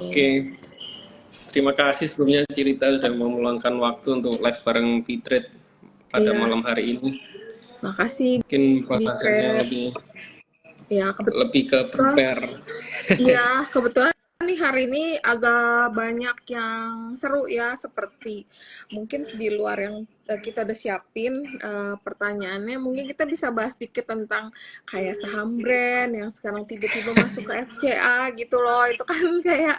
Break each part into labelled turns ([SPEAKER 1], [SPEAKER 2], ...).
[SPEAKER 1] Oke, terima kasih sebelumnya Cirita sudah mau meluangkan waktu untuk live bareng Fitret pada
[SPEAKER 2] Iya,
[SPEAKER 1] malam hari ini.
[SPEAKER 2] makasih
[SPEAKER 1] Mungkin prosesnya
[SPEAKER 2] Bipret. Ya,
[SPEAKER 1] lebih ke
[SPEAKER 2] kebetulan.
[SPEAKER 1] prepare.
[SPEAKER 2] Iya, kebetulan nih hari ini agak banyak yang seru ya, seperti mungkin di luar yang kita udah siapin pertanyaannya. Mungkin kita bisa bahas dikit tentang kayak saham brand yang sekarang tiba-tiba masuk ke FCA gitu loh. Itu kan kayak,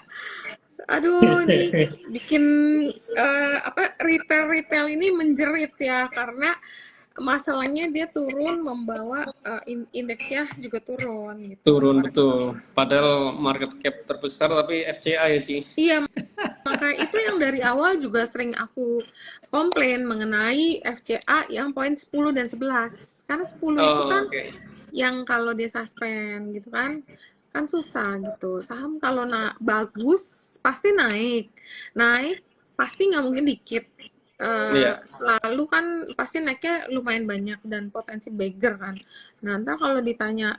[SPEAKER 2] aduh, ini bikin retail ini menjerit ya, karena masalahnya dia turun membawa indeksnya juga turun gitu.
[SPEAKER 1] Turun betul. Padahal market cap terbesar tapi FCA ya Ci.
[SPEAKER 2] Iya, makanya itu yang dari awal juga sering aku komplain mengenai FCA yang poin 10 dan 11. Karena 10 itu
[SPEAKER 1] Oh,
[SPEAKER 2] kan
[SPEAKER 1] oke.
[SPEAKER 2] yang kalau dia suspend gitu kan susah gitu. Saham kalau bagus pasti naik. Naik pasti nggak mungkin dikit.
[SPEAKER 1] Iya,
[SPEAKER 2] Selalu kan pasti naiknya lumayan banyak dan potensi beggar kan. Nah, ntar kalau ditanyain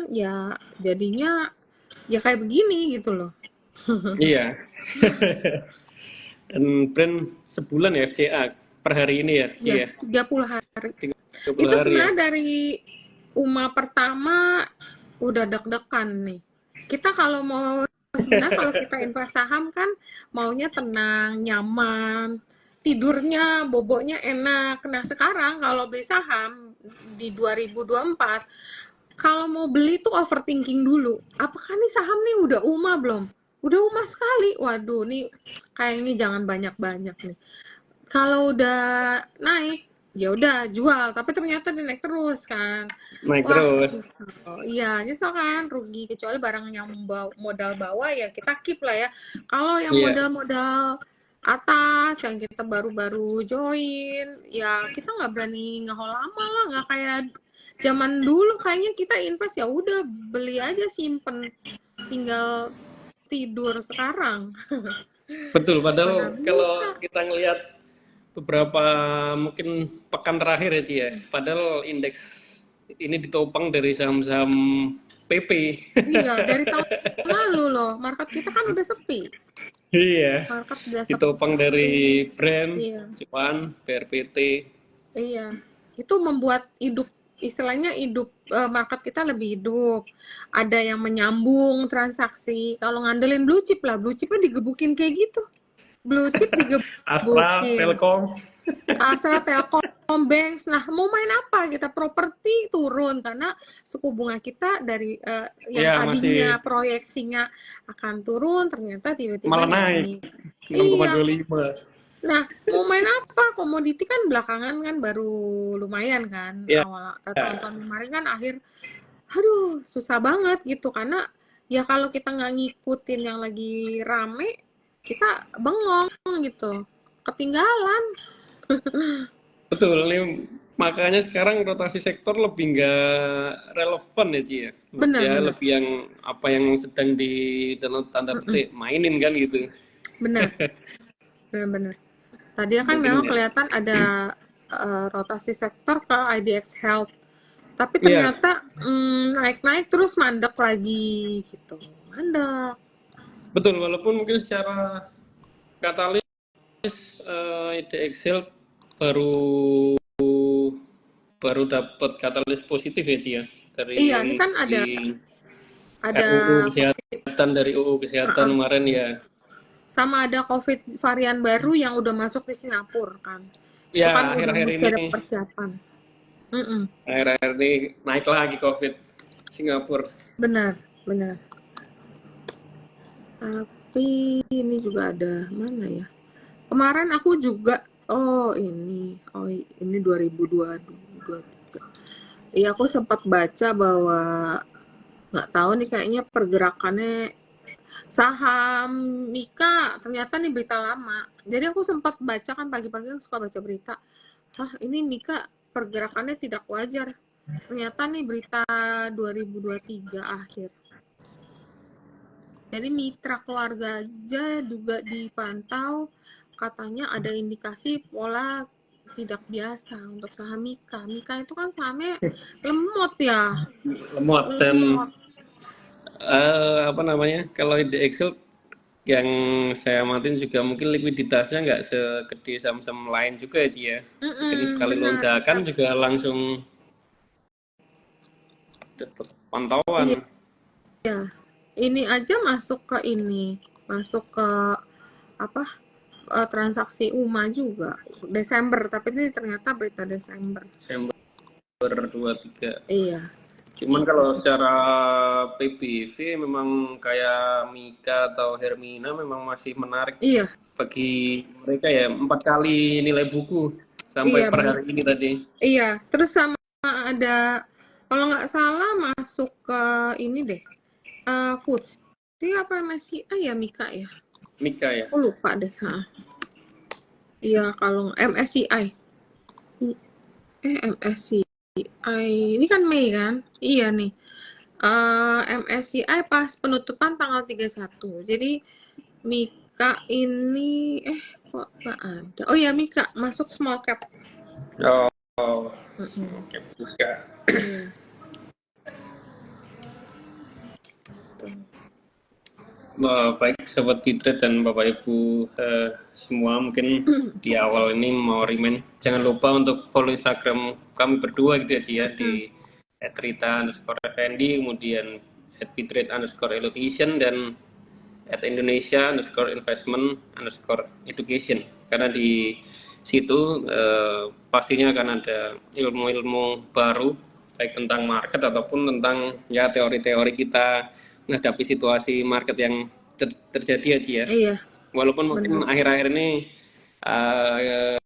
[SPEAKER 2] ya jadinya ya kayak begini gitu loh.
[SPEAKER 1] iya. Dan brand sebulan ya FCA per hari ini ya Ci
[SPEAKER 2] Ya,
[SPEAKER 1] ya.
[SPEAKER 2] 30 hari.
[SPEAKER 1] 30
[SPEAKER 2] Itu
[SPEAKER 1] hari ya.
[SPEAKER 2] sebenarnya dari pertama udah deg-degan nih. Kita kalau mau sebenarnya kalau kita invest saham kan maunya tenang, nyaman, tidurnya, boboknya enak. Nah, sekarang kalau beli saham di 2024, kalau mau beli tuh overthinking dulu. Apakah nih saham nih udah belum? Udah sekali. Waduh, nih kayak ini jangan banyak-banyak nih. Kalau udah naik, ya udah jual, tapi ternyata dia naik terus kan.
[SPEAKER 1] Naik
[SPEAKER 2] Wah,
[SPEAKER 1] terus.
[SPEAKER 2] nyesel. Iya, nyesel kan, rugi. Kecuali barang yang modal bawah ya kita keep lah ya. Kalau yang
[SPEAKER 1] Iya.
[SPEAKER 2] modal-modal atas, yang kita baru-baru join, ya kita nggak berani ngehol lama lah, nggak kayak zaman dulu kayaknya kita invest ya udah beli aja simpen, tinggal tidur sekarang.
[SPEAKER 1] Betul,
[SPEAKER 2] Mana
[SPEAKER 1] padahal kalau
[SPEAKER 2] bisa.
[SPEAKER 1] kita ngelihat beberapa mungkin pekan terakhir ya Ci ya, padahal indeks ini ditopang dari saham-saham PP.
[SPEAKER 2] Iya, dari tahun lalu loh, market kita kan udah sepi.
[SPEAKER 1] Iya,
[SPEAKER 2] Market udah
[SPEAKER 1] ditopang
[SPEAKER 2] sepi.
[SPEAKER 1] dari brand,
[SPEAKER 2] Iya,
[SPEAKER 1] Cuan, BRPT.
[SPEAKER 2] iya. Itu membuat hidup, istilahnya hidup market kita lebih hidup. Ada yang menyambung transaksi. Kalau ngandelin blue chip lah, blue chipnya digebukin kayak gitu. Blue chip
[SPEAKER 1] Astra,
[SPEAKER 2] digebukin.
[SPEAKER 1] Telkom.
[SPEAKER 2] Astra, Telkom, Banks. Nah, mau main apa kita? Properti turun karena suku bunga kita dari yang
[SPEAKER 1] Ya,
[SPEAKER 2] tadinya
[SPEAKER 1] masih
[SPEAKER 2] proyeksinya akan turun, ternyata tiba-tiba
[SPEAKER 1] malah naik
[SPEAKER 2] naik. Iya.
[SPEAKER 1] 6,25.
[SPEAKER 2] Nah, mau main apa? Komoditi kan belakangan kan baru lumayan kan.
[SPEAKER 1] Ya,
[SPEAKER 2] Awal tahun-tahun kemarin kan aduh, susah banget gitu karena ya kalau kita nggak ngikutin yang lagi rame, kita bengong gitu. Ketinggalan.
[SPEAKER 1] betul. Ini makanya sekarang rotasi sektor lebih nggak relevan ya Ci ya. Ya
[SPEAKER 2] Benar-benar.
[SPEAKER 1] lebih yang apa yang sedang di dalam tanda petik mainin kan gitu.
[SPEAKER 2] Benar, benar-benar. Tadi kan
[SPEAKER 1] Mungkin
[SPEAKER 2] memang
[SPEAKER 1] ya.
[SPEAKER 2] kelihatan ada rotasi sektor ke IDX Health, tapi
[SPEAKER 1] Iya,
[SPEAKER 2] ternyata naik-naik terus mandek lagi gitu. Mandek.
[SPEAKER 1] betul. Walaupun mungkin secara katalis ide Excel baru baru dapat katalis positif ya Ci ya dari
[SPEAKER 2] Iya, ini kan
[SPEAKER 1] di
[SPEAKER 2] ada
[SPEAKER 1] RUU
[SPEAKER 2] COVID,
[SPEAKER 1] kesehatan dari UU kesehatan
[SPEAKER 2] uh-uh.
[SPEAKER 1] kemarin ya.
[SPEAKER 2] Sama ada COVID varian baru yang udah masuk di Singapura kan. Itu kan
[SPEAKER 1] Ya
[SPEAKER 2] udah
[SPEAKER 1] akhir-akhir
[SPEAKER 2] mesti
[SPEAKER 1] ini
[SPEAKER 2] ada persiapan. Mm-mm.
[SPEAKER 1] akhir-akhir ini naik lagi COVID Singapura.
[SPEAKER 2] Benar, benar. Tapi ini juga ada mana ya? Kemarin aku juga ini 2023. Iya, aku sempat baca bahwa nggak tahu nih kayaknya pergerakannya saham Mika, ternyata nih berita lama. Jadi aku sempat baca kan pagi-pagi aku suka baca berita. Hah, ini Mika pergerakannya tidak wajar. Ternyata nih berita 2023 akhir. Jadi mitra keluarga aja juga dipantau, katanya ada indikasi pola tidak biasa untuk saham Mika. Mika itu kan sahamnya lemot ya,
[SPEAKER 1] Lemot dan
[SPEAKER 2] lemot.
[SPEAKER 1] apa namanya kalau di Excel yang saya amatin juga mungkin likuiditasnya nggak segede saham-saham lain juga ya, Ci, ya. Mungkin sekali
[SPEAKER 2] Benar.
[SPEAKER 1] lonjakan juga langsung dapat
[SPEAKER 2] Iya,
[SPEAKER 1] pantauan.
[SPEAKER 2] ini aja masuk ke ini, masuk ke apa? Transaksi UMA juga Desember, tapi ini ternyata berita Desember.
[SPEAKER 1] Desember 23.
[SPEAKER 2] Iya,
[SPEAKER 1] Cuman kalau
[SPEAKER 2] masuk.
[SPEAKER 1] secara PBV memang kayak Mika atau Hermina memang masih menarik
[SPEAKER 2] Iya,
[SPEAKER 1] bagi mereka ya, 4 kali nilai buku sampai
[SPEAKER 2] iya
[SPEAKER 1] per
[SPEAKER 2] benar.
[SPEAKER 1] hari ini tadi.
[SPEAKER 2] Iya, terus sama ada kalau nggak salah masuk ke ini deh, FTSE apa MSCI ya Mika ya?
[SPEAKER 1] Mika ya.
[SPEAKER 2] Aku lupa deh. Iya kalau MSCI. MSCI ini kan Mei kan? Iya nih. MSCI pas penutupan tanggal 31. Jadi Mika ini kok nggak ada. Oh ya Mika masuk small cap.
[SPEAKER 1] Oh,
[SPEAKER 2] Mm-mm.
[SPEAKER 1] oke Mika.
[SPEAKER 2] Iya.
[SPEAKER 1] Wah, baik Sobat Fitret dan Bapak Ibu semua, mungkin di awal ini mau remind jangan lupa untuk follow Instagram kami berdua gitu ya dia di @rita_fnd, kemudian @fitret_elocation dan @indonesia_investment_education, karena di situ pastinya akan ada ilmu-ilmu baru baik tentang market ataupun tentang ya teori-teori kita menghadapi situasi market yang terjadi aja ya.
[SPEAKER 2] Iya,
[SPEAKER 1] Walaupun mungkin
[SPEAKER 2] benar.
[SPEAKER 1] akhir-akhir ini uh,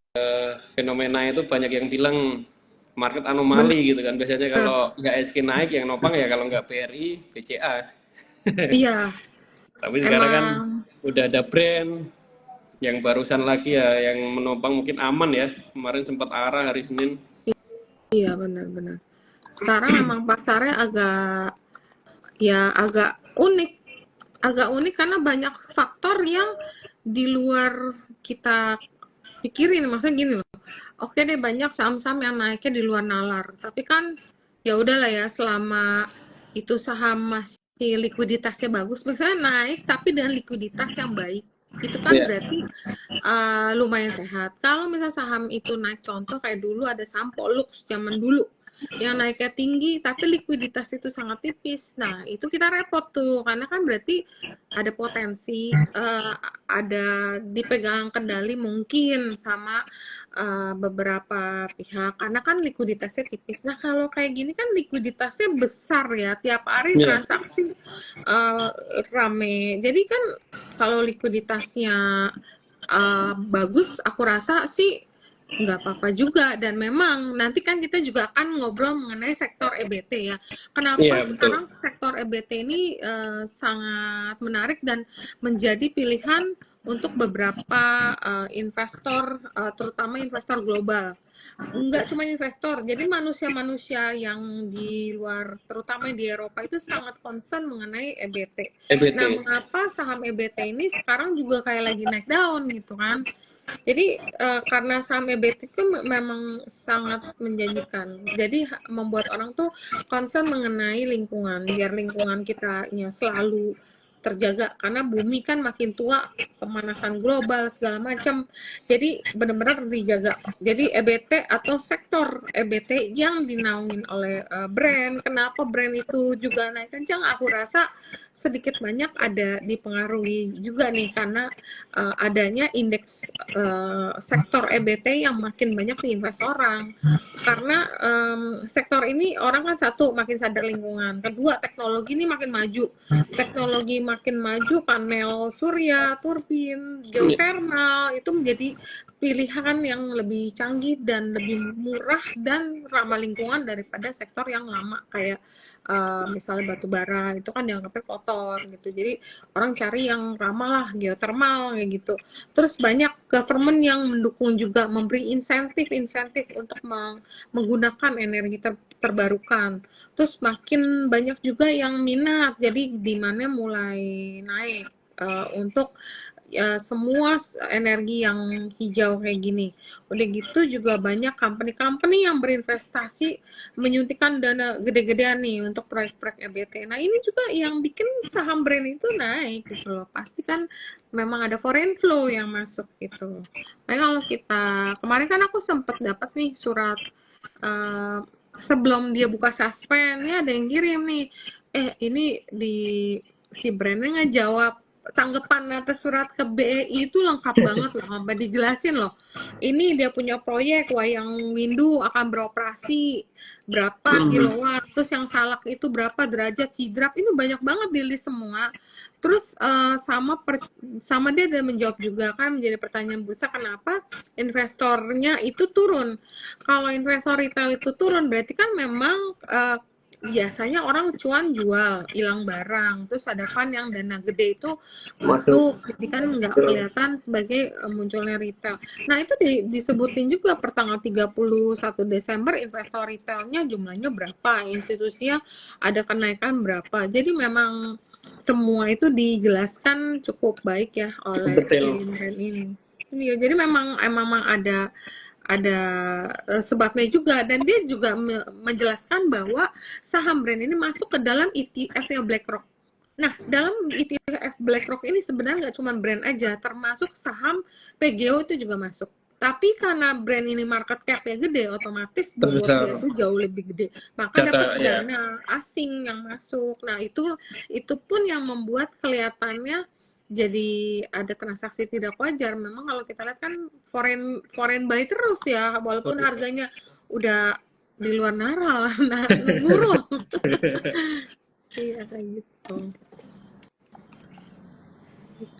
[SPEAKER 1] fenomena itu banyak yang bilang market
[SPEAKER 2] Benar.
[SPEAKER 1] anomali gitu kan. Biasanya kalau nggak SK naik yang nopang ya, kalau nggak BRI, BCA.
[SPEAKER 2] Iya,
[SPEAKER 1] Tapi sekarang kan
[SPEAKER 2] emang
[SPEAKER 1] udah ada brand yang barusan lagi ya yang menopang, mungkin aman ya. Kemarin sempat arah hari Senin.
[SPEAKER 2] iya benar-benar. Sekarang emang pasarnya agak unik. Agak unik karena banyak faktor yang di luar kita pikirin. Maksudnya gini loh. Oke deh banyak saham-saham yang naiknya di luar nalar. Tapi kan ya udahlah ya selama itu saham masih likuiditasnya bagus, misalnya naik tapi dengan likuiditas yang baik. Itu kan
[SPEAKER 1] Iya,
[SPEAKER 2] berarti lumayan sehat. Kalau misal saham itu naik, contoh kayak dulu ada saham Pollux zaman dulu yang naiknya tinggi tapi likuiditas itu sangat tipis. Nah, itu kita repot tuh karena kan berarti ada potensi ada dipegang kendali mungkin sama beberapa pihak karena kan likuiditasnya tipis. Nah, kalau kayak gini kan likuiditasnya besar ya, tiap hari
[SPEAKER 1] iya,
[SPEAKER 2] transaksi rame. Jadi kan kalau likuiditasnya bagus, aku rasa sih nggak apa-apa juga. Dan memang nanti kan kita juga akan ngobrol mengenai sektor EBT ya. Kenapa
[SPEAKER 1] iya betul.
[SPEAKER 2] sekarang sektor EBT ini sangat menarik dan menjadi pilihan untuk beberapa investor, terutama investor global. Nggak cuma investor, jadi manusia-manusia yang di luar, terutama di Eropa itu sangat concern mengenai EBT.
[SPEAKER 1] EBT.
[SPEAKER 2] Nah, mengapa saham EBT ini sekarang juga kayak lagi naik daun gitu kan? Jadi karena saham EBT itu memang sangat menjanjikan. Jadi membuat orang tuh concern mengenai lingkungan, biar lingkungan kita selalu terjaga karena bumi kan makin tua, pemanasan global segala macam. Jadi benar-benar dijaga. Jadi EBT atau sektor EBT yang dinaungin oleh brand. Kenapa brand itu juga naik kencang? Aku rasa sedikit banyak ada dipengaruhi juga nih karena adanya indeks sektor EBT yang makin banyak diinvest orang. Karena sektor ini orang kan satu makin sadar lingkungan, kedua teknologi ini makin maju. Teknologi makin maju, panel surya, turbin, geothermal itu menjadi pilihan yang lebih canggih dan lebih murah dan ramah lingkungan daripada sektor yang lama kayak misalnya batu bara itu kan dianggapnya kotor gitu. Jadi orang cari yang ramah lah, geothermal kayak gitu. Terus banyak government yang mendukung juga, memberi insentif untuk menggunakan energi terbarukan. Terus makin banyak juga yang minat, jadi demandnya mulai naik. untuk semua energi yang hijau kayak gini. Udah gitu juga banyak company-company yang berinvestasi menyuntikkan dana gede-gedean nih untuk proyek-proyek EBT. Nah ini juga yang bikin saham brand itu naik gitu loh. Pasti kan memang ada foreign flow yang masuk gitu. Nah kalau kita kemarin kan aku sempet dapat nih surat sebelum dia buka suspend, ya ada yang kirim nih, ini di si brandnya ngejawab tanggapan atas surat ke BEI itu lengkap banget loh, sampai dijelasin loh. Ini dia punya proyek wayang windu akan beroperasi berapa kilowatt, terus yang salak itu berapa derajat sidrap, ini banyak banget di list semua. Terus sama dia ada menjawab juga kan menjadi pertanyaan bursa kenapa investornya itu turun. Kalau investor retail itu turun berarti kan memang biasanya orang cuan jual, hilang barang, terus ada fund yang dana gede itu masuk, jadi kan nggak kelihatan sebagai munculnya retail. Nah itu disebutin juga per tanggal 31 Desember investor retailnya jumlahnya berapa, institusinya ada kenaikan berapa. Jadi memang semua itu dijelaskan cukup baik ya oleh brand ini. Iya, jadi memang ada sebabnya juga, dan dia juga menjelaskan bahwa saham brand ini masuk ke dalam ETF-nya BlackRock. Nah, dalam ETF BlackRock ini sebenarnya nggak cuma brand aja, termasuk saham PGO itu juga masuk. Tapi karena brand ini market cap-nya gede, otomatis bobotnya itu jauh lebih gede. Maka dapat dana asing yang masuk. Nah, itu pun yang membuat kelihatannya jadi ada transaksi tidak wajar. Memang kalau kita lihat kan foreign buy terus ya, walaupun harganya udah di luar naral, nurul. Iya kayak gitu.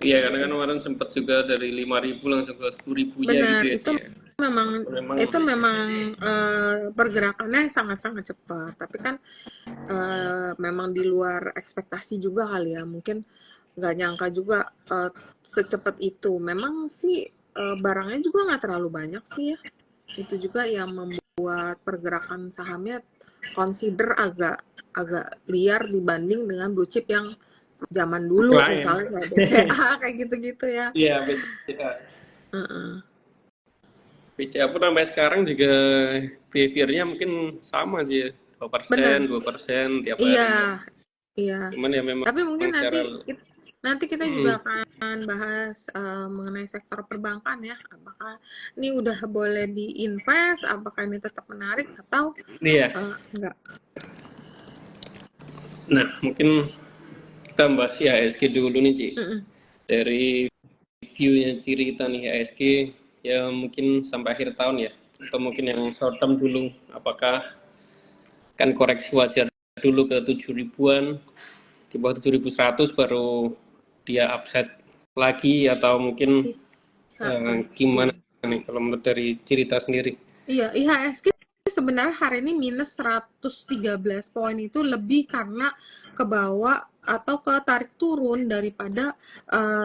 [SPEAKER 1] Iya, karena kan kemarin sempat juga dari 5.000 langsung ke 10.000
[SPEAKER 2] Benar,
[SPEAKER 1] gitu ya.
[SPEAKER 2] Itu memang pergerakannya sangat-sangat cepat. Tapi kan memang di luar ekspektasi juga kali ya. Mungkin nggak nyangka juga secepat itu. Memang sih barangnya juga nggak terlalu banyak sih ya. Itu juga yang membuat pergerakan sahamnya consider agak liar dibanding dengan blue chip yang zaman dulu misalnya kayak BCA kayak gitu-gitu ya.
[SPEAKER 1] Iya, BCA. BCA pun sampai sekarang juga behavior-nya mungkin sama sih ya. 2% tiap hari.
[SPEAKER 2] Iya.
[SPEAKER 1] Cuman ya memang
[SPEAKER 2] tapi mungkin nanti kita juga akan bahas mengenai sektor perbankan ya. Apakah ini udah boleh diinvest, apakah ini tetap menarik atau enggak.
[SPEAKER 1] Nah, mungkin kita bahas IHSG dulu nih, Ci. Dari view-nya Cirita nih IHSG, ya mungkin sampai akhir tahun ya. Atau mungkin yang short term dulu, apakah kan koreksi wajar dulu ke 7.000-an, di bawah 7.100 baru dia upside lagi, atau mungkin gimana nih kalau menurut dari Cirita sendiri?
[SPEAKER 2] Iya, IHSG sebenarnya hari ini minus 113 poin itu lebih karena ke bawah atau ketarik turun daripada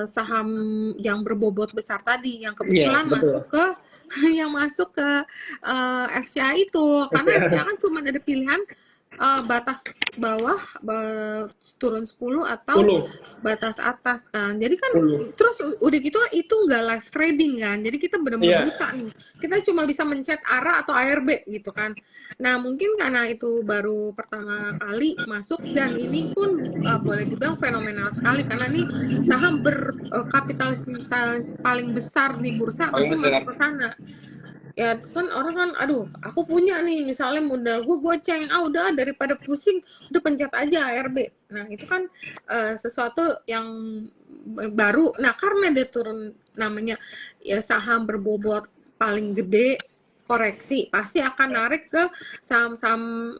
[SPEAKER 2] saham yang berbobot besar tadi yang kebetulan masuk ke FCA itu, karena FCA kan cuma ada pilihan batas bawah turun 10 atau batas atas kan. Jadi kan terus udah gitu kan itu nggak live trading kan. Jadi kita benar-benar buta nih. Kita cuma bisa mencet ARA atau ARB gitu kan. Nah, mungkin karena itu baru pertama kali masuk, dan ini pun boleh dibilang fenomenal sekali karena ini saham berkapitalisasi paling besar di bursa tapi masuk ke sana. Ya kan orang kan, aduh aku punya nih misalnya modal gue goceng, udah daripada pusing udah pencet aja ARB. Nah itu kan sesuatu yang baru. Nah karena dia turun namanya ya saham berbobot paling gede, koreksi pasti akan narik ke saham-saham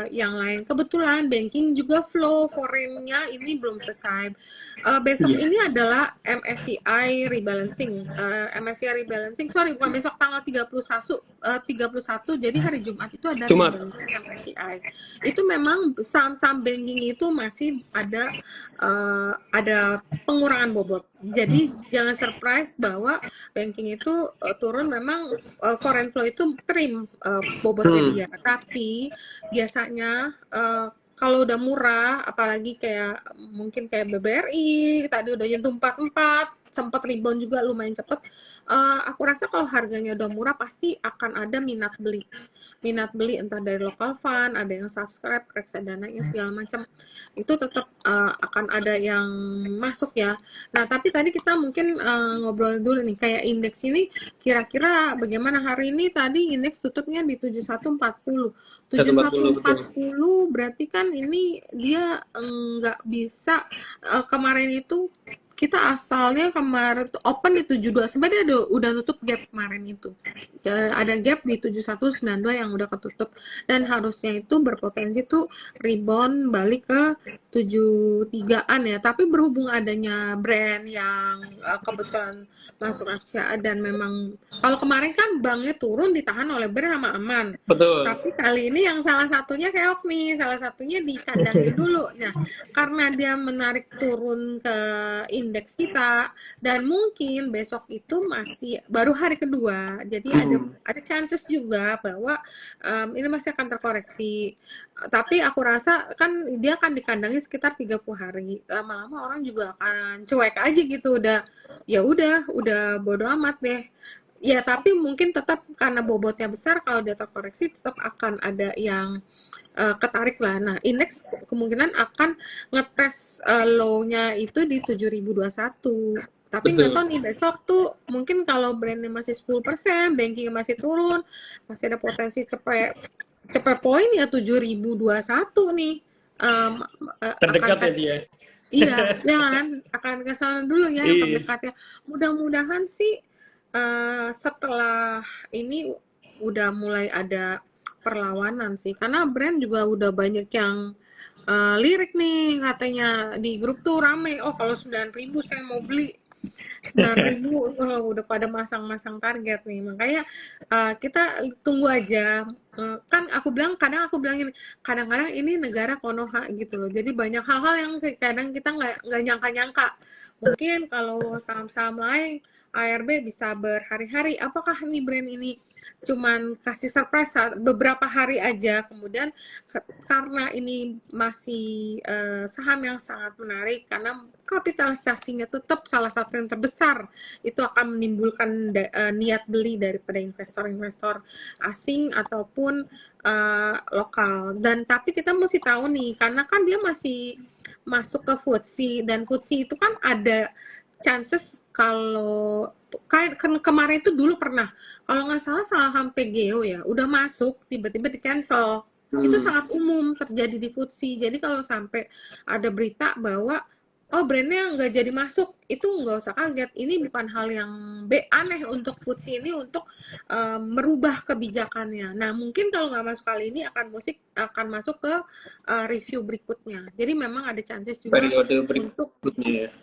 [SPEAKER 2] yang lain. Kebetulan banking juga flow foreign-nya ini belum selesai. Besok ini adalah MSCI rebalancing. Bukan besok tanggal 31, jadi hari Jumat itu ada rebalancing MSCI. Itu memang saham-saham banking itu masih ada pengurangan bobot. Jadi jangan surprise bahwa banking itu turun, memang foreign flow itu trim bobotnya dia. Tapi biasanya kalau udah murah, apalagi kayak mungkin kayak BBRI tadi udah nyentuh 44, sempat rebound juga lumayan cepet. Aku rasa kalau harganya udah murah pasti akan ada minat beli entah dari local fund, ada yang subscribe, reksadana segala macam. Itu tetap akan ada yang masuk ya. Nah, tapi tadi kita mungkin ngobrol dulu nih kayak indeks ini kira-kira bagaimana hari ini. Tadi indeks tutupnya di 7140.
[SPEAKER 1] 140 betul.
[SPEAKER 2] 7140 berarti kan ini dia nggak bisa kemarin itu kita asalnya kemarin tuh open di 72, sebenarnya udah nutup gap kemarin itu. Ada gap di 7192 yang udah ketutup dan harusnya itu berpotensi tuh rebound balik ke 73-an ya. Tapi berhubung adanya brand yang kebetulan masuk FCA dan memang kalau kemarin kan banknya turun ditahan oleh brand sama aman.
[SPEAKER 1] Betul.
[SPEAKER 2] Tapi kali ini yang salah satunya keok nih, salah satunya dikandangin dulu. Nah, karena dia menarik turun ke indeks kita dan mungkin besok itu masih baru hari kedua, jadi ada chances juga bahwa ini masih akan terkoreksi. Tapi aku rasa kan dia akan dikandangi sekitar 30 hari. Lama-lama orang juga akan cuek aja gitu, udah bodo amat deh. Ya, tapi mungkin tetap karena bobotnya besar, kalau dia terkoreksi tetap akan ada yang ketarik lah. Nah, indeks kemungkinan akan ngetes low-nya itu di 7021. Tapi nggak tahu nih besok tuh mungkin kalau brandnya masih 10%, banking masih turun, masih ada potensi cepet poin ya 7021 nih.
[SPEAKER 1] Terdekat ya dia.
[SPEAKER 2] Iya, jangan akan ke sana dulu ya yang terdekatnya. Mudah-mudahan sih setelah ini udah mulai ada perlawanan sih, karena brand juga udah banyak yang lirik nih, katanya di grup tuh rame, oh kalau 9.000 saya mau beli, 9.000 udah pada masang-masang target nih. Makanya kita tunggu aja. Kan kadang aku bilang ini, kadang-kadang ini negara Konoha gitu loh, jadi banyak hal-hal yang kadang kita nggak nyangka-nyangka. Mungkin kalau saham-saham lain ARB bisa berhari-hari, apakah ini brand ini cuman kasih surprise beberapa hari aja, kemudian karena ini masih saham yang sangat menarik karena kapitalisasinya tetap salah satu yang terbesar, itu akan menimbulkan niat beli daripada investor-investor asing ataupun lokal. Dan tapi kita mesti tahu nih, karena kan dia masih masuk ke FTSE, dan FTSE itu kan ada chances kalau kemarin itu dulu pernah, kalau nggak salah saham PGO ya, udah masuk tiba-tiba di cancel. Itu sangat umum terjadi di FTSE. Jadi kalau sampai ada berita bahwa oh brandnya nggak jadi masuk, itu nggak usah kaget. Ini bukan hal yang aneh untuk FTSE ini untuk merubah kebijakannya. Nah, mungkin kalau nggak masuk kali ini akan masuk ke review berikutnya. Jadi memang ada chances juga untuk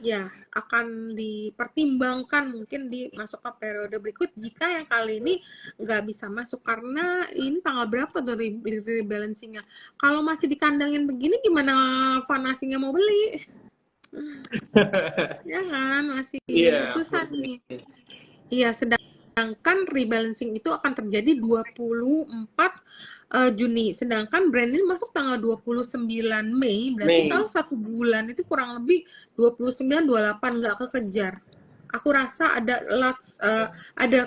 [SPEAKER 2] ya akan dipertimbangkan mungkin masuk ke periode berikut jika yang kali ini nggak bisa masuk, karena ini tanggal berapa tuh rebalancingnya. Kalau masih dikandangin begini gimana Vanasinya mau beli? Ya kan, masih susah nih. Iya, sedangkan rebalancing itu akan terjadi 24 Juni. Sedangkan brand ini masuk tanggal 29 Mei. Berarti kalau 1 bulan itu kurang lebih 29-28 nggak kekejar. Aku rasa ada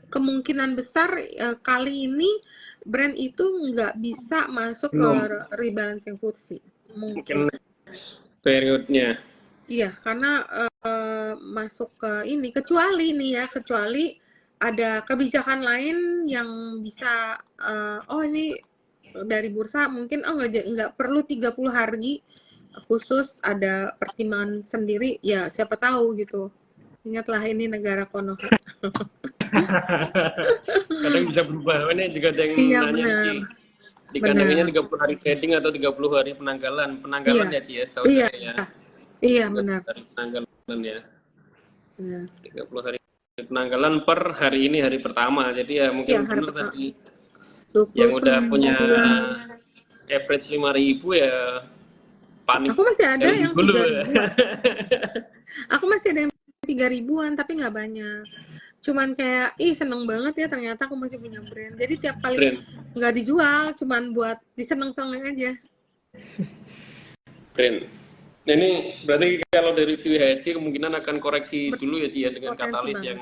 [SPEAKER 2] kemungkinan besar kali ini brand itu nggak bisa masuk ke rebalancing FTSE. Mungkin
[SPEAKER 1] periodnya.
[SPEAKER 2] Iya, karena masuk ke ini, kecuali ada kebijakan lain yang bisa ini dari bursa mungkin nggak perlu 30 hari khusus, ada pertimbangan sendiri ya, siapa tahu gitu. Ingatlah ini negara Konoha.
[SPEAKER 1] Kadang bisa berubah. Ini juga ada yang nanya sih. Dikandanginnya 30 hari trading atau 30 hari penanggalan ya Ci ya, setahu saya ya.
[SPEAKER 2] Iya benar.
[SPEAKER 1] Hari penanggalan ya. 30 hari penanggalan per hari ini hari pertama. Jadi ya mungkin benar tadi yang udah punya average 5.000 ya panik.
[SPEAKER 2] Aku masih ada yang 3.000. Aku masih ada yang 3.000-an tapi nggak banyak. Cuman kayak seneng banget ya ternyata aku masih punya brand. Jadi tiap kali nggak dijual, cuman buat diseneng-seneng aja.
[SPEAKER 1] Keren. Nah ini berarti kalau dari view IHSG kemungkinan akan koreksi dulu ya Ci ya, dengan
[SPEAKER 2] Berpotensi
[SPEAKER 1] katalis
[SPEAKER 2] banget.
[SPEAKER 1] yang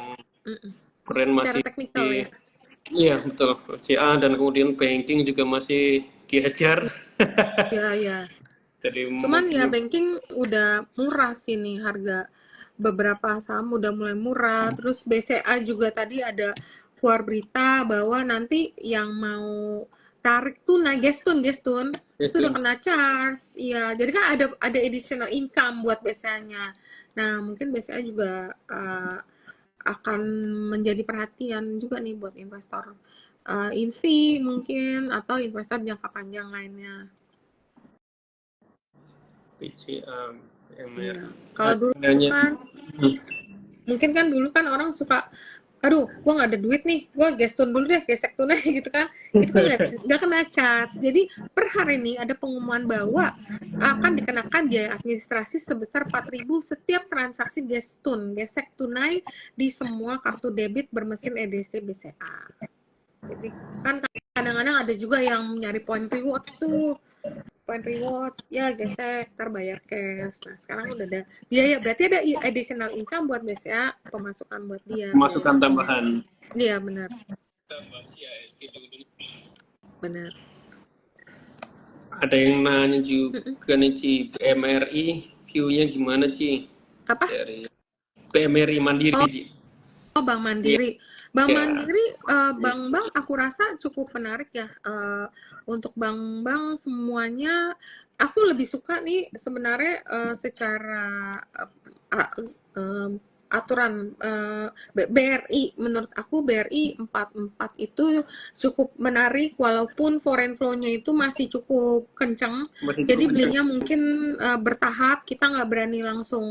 [SPEAKER 2] Mm-mm.
[SPEAKER 1] keren
[SPEAKER 2] Secara
[SPEAKER 1] masih.
[SPEAKER 2] teknikal ya.
[SPEAKER 1] Iya betul, CA dan kemudian banking juga masih dihajar.
[SPEAKER 2] Ya, ya.
[SPEAKER 1] Jadi
[SPEAKER 2] Cuman ya
[SPEAKER 1] mungkin
[SPEAKER 2] banking udah murah sih nih harga. Beberapa saham udah mulai murah. Terus BCA juga tadi ada keluar berita bahwa nanti yang mau tarik tunai Gestun itu udah
[SPEAKER 1] Kristen.
[SPEAKER 2] kena charge. Iya, jadi kan ada additional income buat BCA-nya. Nah, mungkin BCA juga akan menjadi perhatian juga nih buat investor insti mungkin atau investor jangka panjang lainnya.
[SPEAKER 1] PCA,
[SPEAKER 2] Iya,
[SPEAKER 1] MRI.
[SPEAKER 2] kalau dulu
[SPEAKER 1] Adanya
[SPEAKER 2] kan mungkin kan dulu kan orang suka, aduh, gua nggak ada duit nih, gua gestun dulu deh, gesek tunai gitu kan, itu kan nggak kena cas. Jadi per hari ini ada pengumuman bahwa akan dikenakan biaya administrasi sebesar 4.000 setiap transaksi gestun, gesek tunai di semua kartu debit bermesin EDC BCA. Jadi kan kadang-kadang ada juga yang nyari point rewards tuh, point rewards ya gesek ntar bayar cash. Nah sekarang udah ada biaya, berarti ada additional income buat BCA, pemasukan buat dia biaya.
[SPEAKER 1] pemasukan tambahan.
[SPEAKER 2] Iya benar
[SPEAKER 1] Tambah IHSG dulu.
[SPEAKER 2] benar.
[SPEAKER 1] Ada yang nanya juga nih Ci, PMRI view-nya gimana Ci?
[SPEAKER 2] Apa?
[SPEAKER 1] Dari PMRI Mandiri Ci.
[SPEAKER 2] Oh, Bank
[SPEAKER 1] Iya.
[SPEAKER 2] Mandiri. Bank
[SPEAKER 1] Ya.
[SPEAKER 2] Mandiri, bank-bank aku rasa cukup menarik ya. Untuk bank-bank semuanya, aku lebih suka nih sebenarnya secara aturan BRI. Menurut aku BRI 44 itu cukup menarik walaupun foreign flow-nya itu masih cukup kencang.
[SPEAKER 1] Masih
[SPEAKER 2] Jadi
[SPEAKER 1] cukup kencang.
[SPEAKER 2] belinya mungkin bertahap, kita nggak berani langsung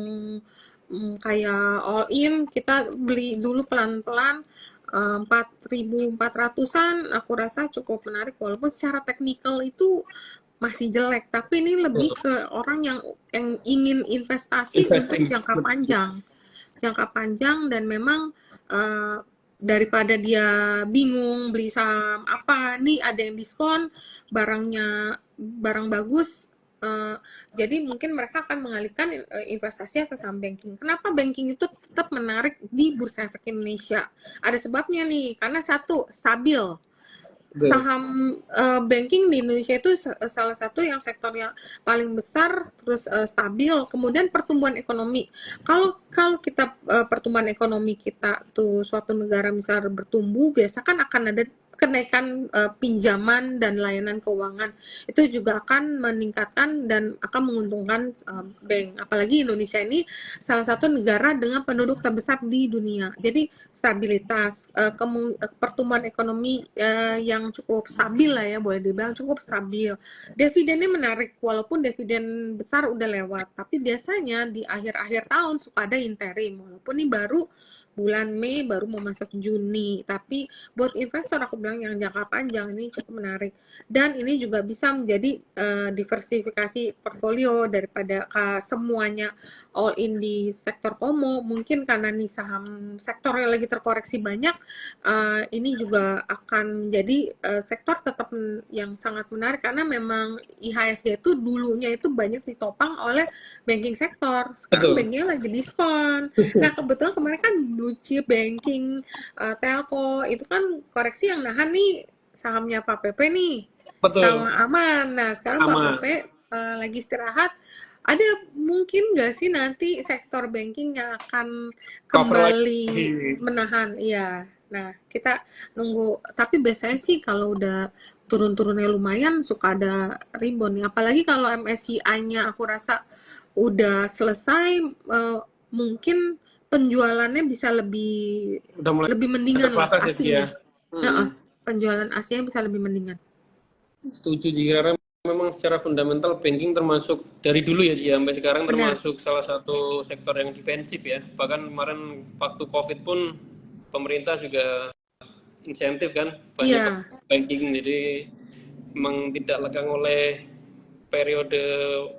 [SPEAKER 2] kayak all in, kita beli dulu pelan-pelan 4.400-an aku rasa cukup menarik walaupun secara teknikal itu masih jelek, tapi ini lebih ke orang yang ingin investasi untuk
[SPEAKER 1] Investing.
[SPEAKER 2] jangka panjang dan memang daripada dia bingung beli saham apa nih, ada yang diskon, barang bagus, jadi mungkin mereka akan mengalihkan investasinya ke saham banking. Kenapa banking itu tetap menarik di Bursa Efek Indonesia? Ada sebabnya nih, karena satu, stabil. Saham banking di Indonesia itu salah satu yang sektor yang paling besar, terus stabil. Kemudian pertumbuhan ekonomi. Kalau kita pertumbuhan ekonomi kita tuh suatu negara misal bertumbuh, biasa kan akan ada kenaikan pinjaman dan layanan keuangan. Itu juga akan meningkatkan dan akan menguntungkan bank. Apalagi Indonesia ini salah satu negara dengan penduduk terbesar di dunia. Jadi stabilitas, pertumbuhan ekonomi yang cukup stabil lah ya, boleh dibilang cukup stabil. Dividennya menarik, walaupun dividen besar udah lewat, tapi biasanya di akhir-akhir tahun suka ada interim, walaupun ini baru bulan Mei, baru mau masuk Juni. Tapi buat investor aku bilang yang jangka panjang ini cukup menarik. Dan ini juga bisa menjadi diversifikasi portfolio daripada semuanya all in di sektor komo. Mungkin karena nih saham sektornya lagi terkoreksi banyak, ini juga akan menjadi sektor tetap yang sangat menarik karena memang IHSG itu dulunya itu banyak ditopang oleh banking sektor. Sekarang
[SPEAKER 1] Betul.
[SPEAKER 2] bankingnya lagi diskon. Nah kebetulan kemarin kan blue chip banking, telco itu kan koreksi yang nahan nih sahamnya Pak Pepe nih,
[SPEAKER 1] Betul.
[SPEAKER 2] sama aman. Nah sekarang Pak
[SPEAKER 1] Aman.
[SPEAKER 2] Pepe lagi istirahat. Ada mungkin nggak sih nanti sektor banking yang akan
[SPEAKER 1] Cover
[SPEAKER 2] kembali
[SPEAKER 1] lagi.
[SPEAKER 2] menahan? Iya. Nah kita nunggu. Tapi biasanya sih kalau udah turun-turunnya lumayan suka ada rebound nih. Apalagi kalau MSCI-nya aku rasa udah selesai, mungkin penjualannya bisa lebih
[SPEAKER 1] Udah mulai
[SPEAKER 2] mendingan lah
[SPEAKER 1] terbatas ya Ci ya.
[SPEAKER 2] asingnya. Penjualan asingnya bisa lebih mendingan.
[SPEAKER 1] Setuju Ci, karena memang secara fundamental banking termasuk dari dulu ya Ci, sampai sekarang
[SPEAKER 2] Benar.
[SPEAKER 1] termasuk salah satu sektor yang defensif ya. Bahkan kemarin waktu COVID pun pemerintah juga insentif kan banyak
[SPEAKER 2] Iya.
[SPEAKER 1] banking, jadi memang tidak lekang oleh periode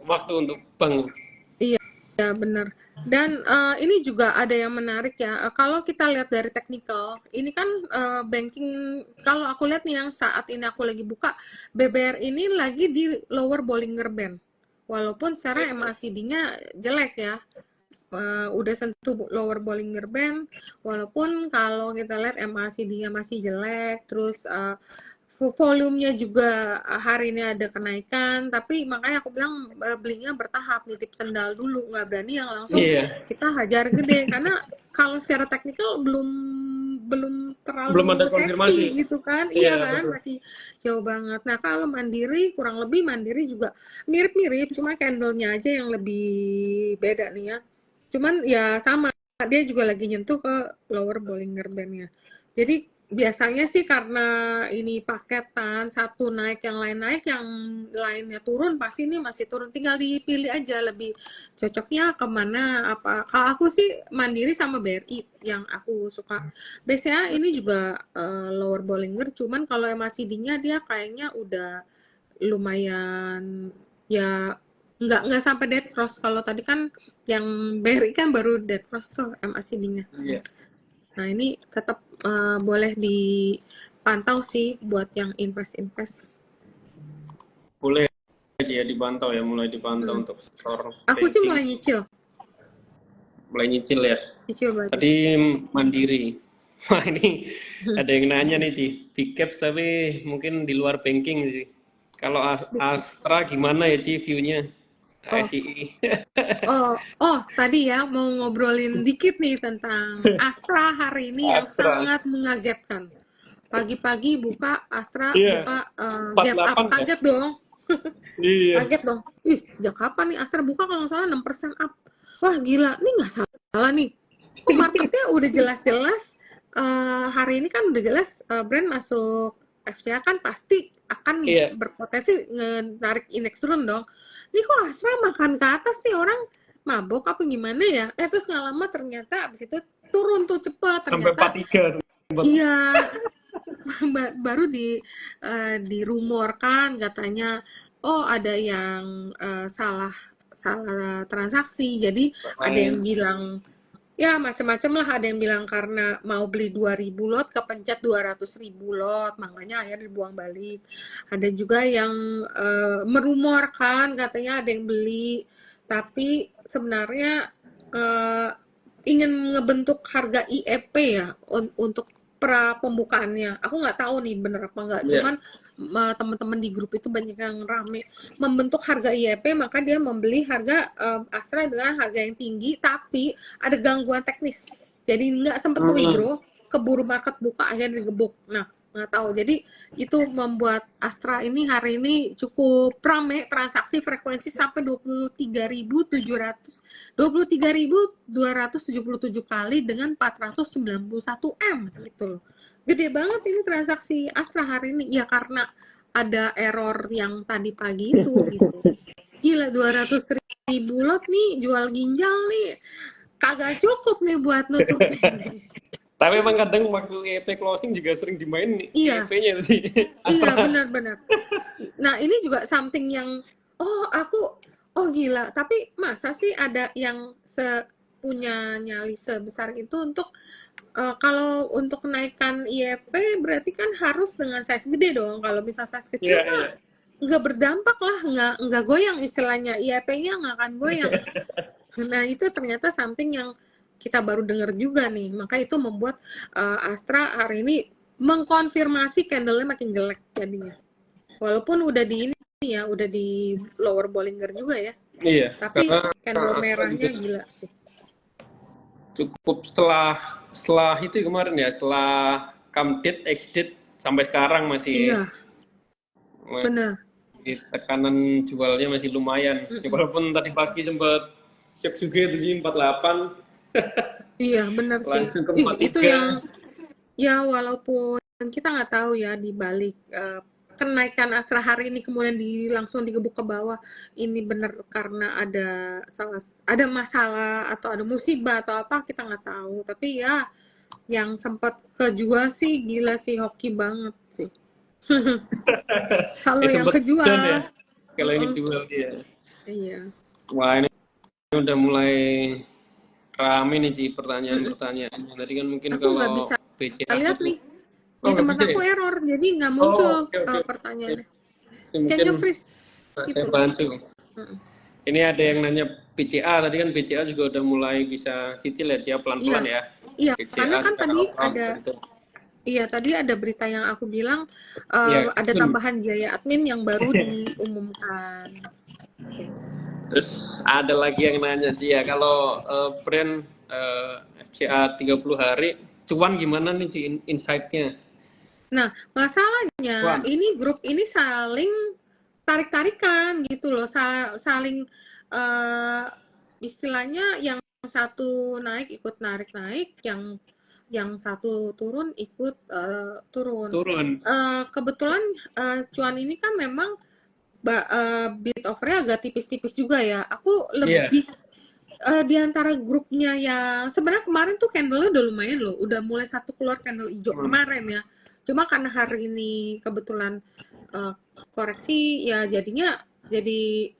[SPEAKER 1] waktu untuk bank.
[SPEAKER 2] Iya. Ya benar. Dan ini juga ada yang menarik ya. Kalau kita lihat dari technical, ini kan banking. Kalau aku lihat nih yang saat ini aku lagi buka, BBR ini lagi di lower Bollinger Band. Walaupun secara MACD-nya jelek ya, udah sentuh lower Bollinger Band. Walaupun kalau kita lihat MACD-nya masih jelek, terus volumenya juga hari ini ada kenaikan, tapi makanya aku bilang belinya bertahap, nitip sendal dulu, nggak berani yang langsung
[SPEAKER 1] Iya,
[SPEAKER 2] kita hajar gede, karena kalau secara teknikal belum belum
[SPEAKER 1] belum ada
[SPEAKER 2] terlalu
[SPEAKER 1] konfirmasi.
[SPEAKER 2] seksi gitu kan, iya
[SPEAKER 1] Iya,
[SPEAKER 2] kan,
[SPEAKER 1] betul.
[SPEAKER 2] masih jauh banget. Nah kalau Mandiri kurang lebih Mandiri juga mirip-mirip, cuma candlenya aja yang lebih beda nih ya. Cuman ya sama, dia juga lagi nyentuh ke lower Bollinger Band-nya. Jadi biasanya sih karena ini paketan, satu naik, yang lainnya turun, pasti ini masih turun. Tinggal dipilih aja lebih cocoknya kemana, apa. Kalau aku sih Mandiri sama BRI yang aku suka. BCA ini juga lower Bollinger, cuman kalau MACD-nya dia kayaknya udah lumayan ya nggak sampai dead cross. Kalau tadi kan yang BRI kan baru dead cross tuh MACD-nya.
[SPEAKER 1] Iya.
[SPEAKER 2] Nah, ini tetap boleh dipantau sih buat yang invest-invest.
[SPEAKER 1] Boleh aja ya dipantau ya, mulai dipantau
[SPEAKER 2] Hmm.
[SPEAKER 1] untuk sektor
[SPEAKER 2] Aku sih
[SPEAKER 1] banking.
[SPEAKER 2] mulai nyicil,
[SPEAKER 1] Mulai nyicil ya.
[SPEAKER 2] cicil baru.
[SPEAKER 1] Tadi Mandiri. Wah ini ada yang nanya nih Ci, big caps tapi mungkin di luar banking sih. Kalau Astra gimana ya Ci view-nya?
[SPEAKER 2] Oh,
[SPEAKER 1] ASI.
[SPEAKER 2] tadi ya mau ngobrolin dikit nih tentang Astra hari ini yang
[SPEAKER 1] Astra.
[SPEAKER 2] sangat mengagetkan. Pagi-pagi buka Astra
[SPEAKER 1] Iya,
[SPEAKER 2] buka gap up,
[SPEAKER 1] 48 ya.
[SPEAKER 2] kaget dong.
[SPEAKER 1] Iya.
[SPEAKER 2] Kaget dong. Ih, sejak kapan nih Astra buka kalau nggak salah 6% up. Wah, gila. Ini nggak salah nih. Kok marketnya udah jelas-jelas hari ini kan udah jelas brand masuk FCA kan pasti akan
[SPEAKER 1] Iya.
[SPEAKER 2] berpotensi narik indeks turun dong. Ini kok Astra makan ke atas nih, orang mabok apa gimana ya? Terus nggak lama ternyata abis itu turun tuh cepet.
[SPEAKER 1] Sampai
[SPEAKER 2] Ternyata
[SPEAKER 1] 43 sempat.
[SPEAKER 2] iya, baru dirumorkan katanya ada yang salah salah transaksi. Jadi ada yang
[SPEAKER 1] Main.
[SPEAKER 2] bilang ya macam-macam lah, ada yang bilang karena mau beli 2.000 lot kepencet 200.000 lot, makanya akhirnya dibuang balik. Ada juga yang merumorkan katanya ada yang beli, tapi sebenarnya eh, ingin ngebentuk harga IEP ya untuk pra pembukaannya. Aku nggak tahu nih bener apa nggak,
[SPEAKER 1] Iya.
[SPEAKER 2] cuman teman-teman di grup itu banyak yang rame membentuk harga IEP, maka dia membeli harga Astra dengan harga yang tinggi, tapi ada gangguan teknis. Jadi nggak sempet withdraw, keburu market buka akhirnya digebuk. Nah, nggak tahu. Jadi itu membuat Astra ini hari ini cukup rame, transaksi frekuensi sampai 23.277 kali dengan 491 M gitu loh. Gede banget ini transaksi Astra hari ini. Ya karena ada error yang tadi pagi itu gitu. Gila 200.000 lot nih jual ginjal nih. Kagak cukup nih buat nutupin.
[SPEAKER 1] Tapi emang kadang waktu EP closing juga sering dimainin
[SPEAKER 2] Iya,
[SPEAKER 1] EP-nya sih.
[SPEAKER 2] iya
[SPEAKER 1] Astra.
[SPEAKER 2] benar-benar. Nah ini juga something yang gila. Tapi masa sih ada yang punya nyali sebesar itu untuk kalau untuk kenaikan IEP berarti kan harus dengan size gede dong. Kalau bisa size kecil
[SPEAKER 1] Iya,
[SPEAKER 2] mah
[SPEAKER 1] iya.
[SPEAKER 2] nggak berdampak lah, nggak goyang istilahnya. IEP-nya nggak akan goyang. Nah itu ternyata something yang kita baru dengar juga nih. Maka itu membuat Astra hari ini mengkonfirmasi candle-nya makin jelek jadinya. Walaupun udah di ini ya, udah di lower Bollinger juga ya.
[SPEAKER 1] Iya,
[SPEAKER 2] Tapi
[SPEAKER 1] karena
[SPEAKER 2] candle
[SPEAKER 1] Astra juga
[SPEAKER 2] merahnya gila sih.
[SPEAKER 1] cukup setelah itu kemarin ya, setelah come date, exit sampai sekarang masih
[SPEAKER 2] Iya, benar.
[SPEAKER 1] tekanan jualnya masih lumayan. Ya, walaupun tadi pagi sempat shock juga itu sih 48
[SPEAKER 2] Iya, benar sih.
[SPEAKER 1] langsung ke
[SPEAKER 2] Itu
[SPEAKER 1] 43.
[SPEAKER 2] yang ya walaupun kita nggak tahu ya di balik kenaikan Astra hari ini kemudian langsung digebuk ke bawah, ini benar karena ada masalah atau ada musibah atau apa kita nggak tahu. Tapi ya yang sempat kejual sih gila sih, hoki banget sih. Kalau yang
[SPEAKER 1] Sempat down ya
[SPEAKER 2] kejual,
[SPEAKER 1] kalau ini
[SPEAKER 2] heeh,
[SPEAKER 1] jual dia.
[SPEAKER 2] iya.
[SPEAKER 1] Wah ini udah mulai rame nih Ci pertanyaan-pertanyaannya. Tadi kan mungkin
[SPEAKER 2] Aku nggak
[SPEAKER 1] kalau
[SPEAKER 2] bisa
[SPEAKER 1] BCA
[SPEAKER 2] lihat nih. Di
[SPEAKER 1] nggak
[SPEAKER 2] tempat
[SPEAKER 1] bisa
[SPEAKER 2] aku
[SPEAKER 1] ya?
[SPEAKER 2] error, jadi nggak
[SPEAKER 1] Oh,
[SPEAKER 2] muncul
[SPEAKER 1] oke oke.
[SPEAKER 2] pertanyaannya.
[SPEAKER 1] Oke.
[SPEAKER 2] Can
[SPEAKER 1] Mungkin
[SPEAKER 2] you freeze
[SPEAKER 1] saya
[SPEAKER 2] gitu?
[SPEAKER 1] bantu.
[SPEAKER 2] Mm-mm.
[SPEAKER 1] Ini ada yang nanya BCA, tadi kan BCA juga udah mulai bisa cicil ya, Cia, pelan-pelan
[SPEAKER 2] Iya,
[SPEAKER 1] ya.
[SPEAKER 2] iya. Karena
[SPEAKER 1] BCA
[SPEAKER 2] kan
[SPEAKER 1] secara
[SPEAKER 2] tadi
[SPEAKER 1] overall
[SPEAKER 2] ada,
[SPEAKER 1] gitu.
[SPEAKER 2] iya tadi ada berita yang aku bilang
[SPEAKER 1] Iya,
[SPEAKER 2] ada tambahan biaya admin yang baru diumumkan. Oke.
[SPEAKER 1] terus ada lagi yang nanya Cia, kalau brand FCA 30 hari, cuan gimana nih Ci insight-nya?
[SPEAKER 2] Nah, masalahnya
[SPEAKER 1] Cuan.
[SPEAKER 2] ini grup ini saling tarik-tarikan gitu loh, saling istilahnya yang satu naik ikut narik, yang satu turun ikut turun.
[SPEAKER 1] Turun.
[SPEAKER 2] Kebetulan cuan ini kan memang bid offernya agak tipis-tipis juga ya. Aku lebih di antara grupnya yang sebenarnya kemarin tuh candle-nya udah lumayan loh, udah mulai satu keluar candle hijau kemarin ya. Cuma karena hari ini kebetulan koreksi ya jadinya jadi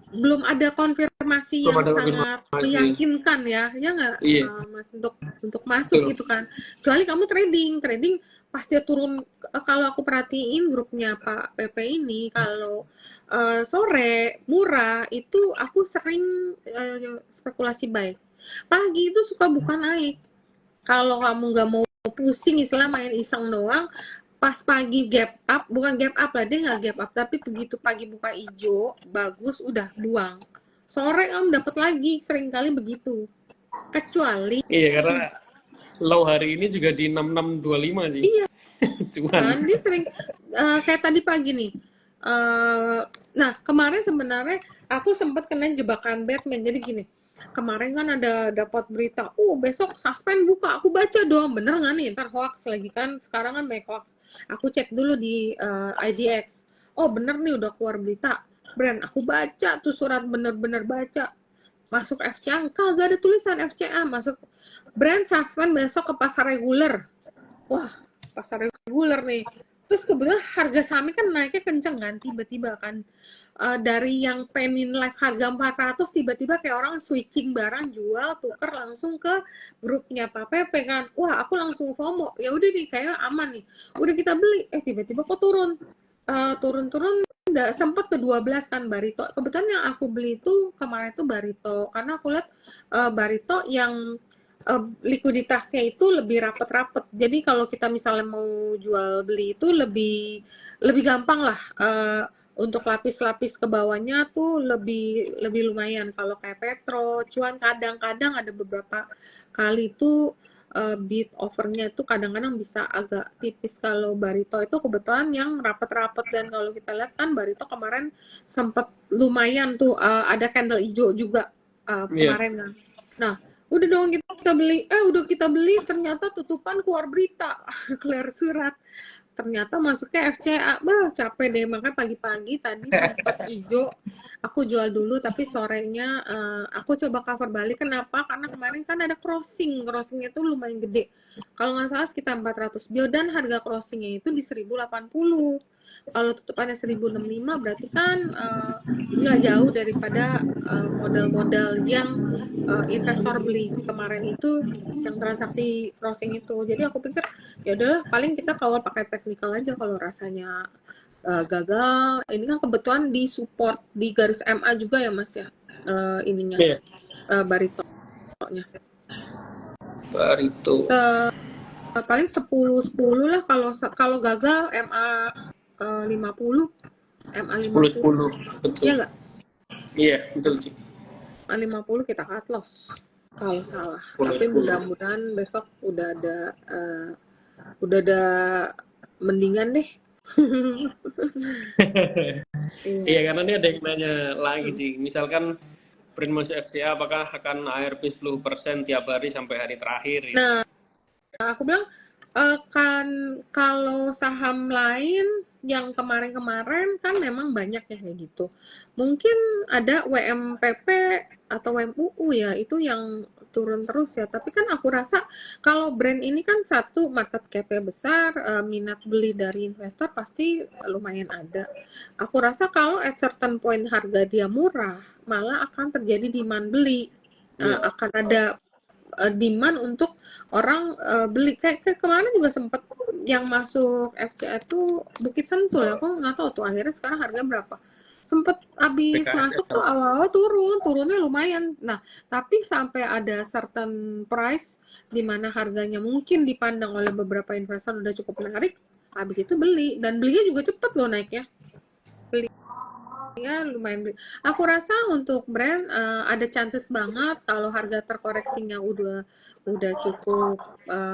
[SPEAKER 2] belum ada konfirmasi yang sangat meyakinkan ya nggak Mas untuk masuk gitu kan. Kecuali kamu trading pas dia turun, kalau aku perhatiin grupnya Pak PP ini kalau sore murah itu aku sering spekulasi buy. Pagi itu suka buka naik. Kalau kamu nggak mau pusing istilah main iseng doang, pas pagi gap up, bukan gap up lah, dia nggak gap up, tapi begitu pagi buka hijau, bagus, udah buang. Sore kamu dapat lagi, sering kali begitu. Kecuali
[SPEAKER 1] iya, karena low hari ini juga di 6625 sih.
[SPEAKER 2] Iya.
[SPEAKER 1] Cuman
[SPEAKER 2] dia sering kayak tadi pagi nih. Nah, kemarin sebenarnya aku sempat kena jebakan Batman. Jadi gini, kemarin kan ada dapat berita, besok suspend buka. Aku baca dong, bener nggak nih? Ntar hoax lagi kan, sekarang kan banyak hoax. Aku cek dulu di IDX. Oh bener nih udah keluar berita. Brand, aku baca tuh surat, bener-bener baca. Masuk FCA, kagak ada tulisan FCA. Masuk brand suspend besok ke pasar reguler. Wah, pasar reguler nih. Terus kebetulan harga sahamnya kan naiknya kenceng kan, tiba-tiba kan. Dari yang pengen live harga 400, tiba-tiba kayak orang switching barang, jual, tuker langsung ke grupnya Pak Pepe kan. Wah, aku langsung FOMO. Ya udah nih, kayaknya aman nih. Udah kita beli, tiba-tiba kok turun. Turun-turun nggak sempet ke 12 kan Barito. Kebetulan yang aku beli itu kemarin itu Barito. Karena aku lihat Barito yang likuiditasnya itu lebih rapet-rapet. Jadi kalau kita misalnya mau jual beli itu lebih gampang lah. Untuk lapis-lapis ke bawahnya tuh lebih lumayan. Kalau kayak Petro, cuan kadang-kadang ada beberapa kali itu bid offernya itu kadang-kadang bisa agak tipis. Kalau Barito itu kebetulan yang rapet-rapet, dan kalau kita lihat kan Barito kemarin sempat lumayan tuh ada candle hijau juga kemarin kan. Nah, udah dong kita beli ternyata tutupan keluar berita keluar surat, ternyata masuknya FCA. Capek deh, makanya pagi-pagi tadi sempat hijau aku jual dulu, tapi sorenya aku coba cover balik. Kenapa? Karena kemarin kan ada crossingnya tuh lumayan gede, kalau nggak salah sekitar 400 bio, dan harga crossingnya itu di 1080. Kalau tutupannya 1065 berarti kan nggak jauh daripada modal-modal yang investor beli kemarin itu, yang transaksi crossing itu. Jadi aku pikir ya udahlah, paling kita kawal pakai technical aja kalau rasanya gagal. Ini kan kebetulan di support di garis MA juga ya Mas ya, ininya Barito-nya.
[SPEAKER 1] Barito.
[SPEAKER 2] Paling 10 lah kalau gagal MA 50, MA 50.
[SPEAKER 1] 10 betul.
[SPEAKER 2] Iya nggak?
[SPEAKER 1] Iya, betul sih.
[SPEAKER 2] 50 kita cut loss kalau salah. Tapi mudah-mudahan besok udah ada mendingan deh.
[SPEAKER 1] Iya, karena ini ada yang nanya lagi sih. Misalkan print masuk FCA apakah akan ARP 10% tiap hari sampai hari terakhir? Ya?
[SPEAKER 2] Nah, aku bilang kan kalau saham lain yang kemarin-kemarin kan memang banyak ya kayak gitu. Mungkin ada WMPP atau WMUU ya, itu yang turun terus ya. Tapi kan aku rasa kalau brand ini kan satu market cap-nya besar, minat beli dari investor pasti lumayan ada. Aku rasa kalau at certain point harga dia murah, malah akan terjadi demand beli. Akan ada demand untuk orang beli. Kayak kemarin juga sempat yang masuk FCA itu Bukit Sentul ya, aku nggak tahu tuh akhirnya sekarang harga berapa. Sempet habis
[SPEAKER 1] PKS
[SPEAKER 2] masuk tuh awal-awal turunnya lumayan. Nah, tapi sampai ada certain price di mana harganya mungkin dipandang oleh beberapa investor udah cukup menarik, habis itu beli dan belinya juga cepet loh naiknya. Ya lumayan beli. Aku rasa untuk brand ada chances banget kalau harga terkoreksinya udah cukup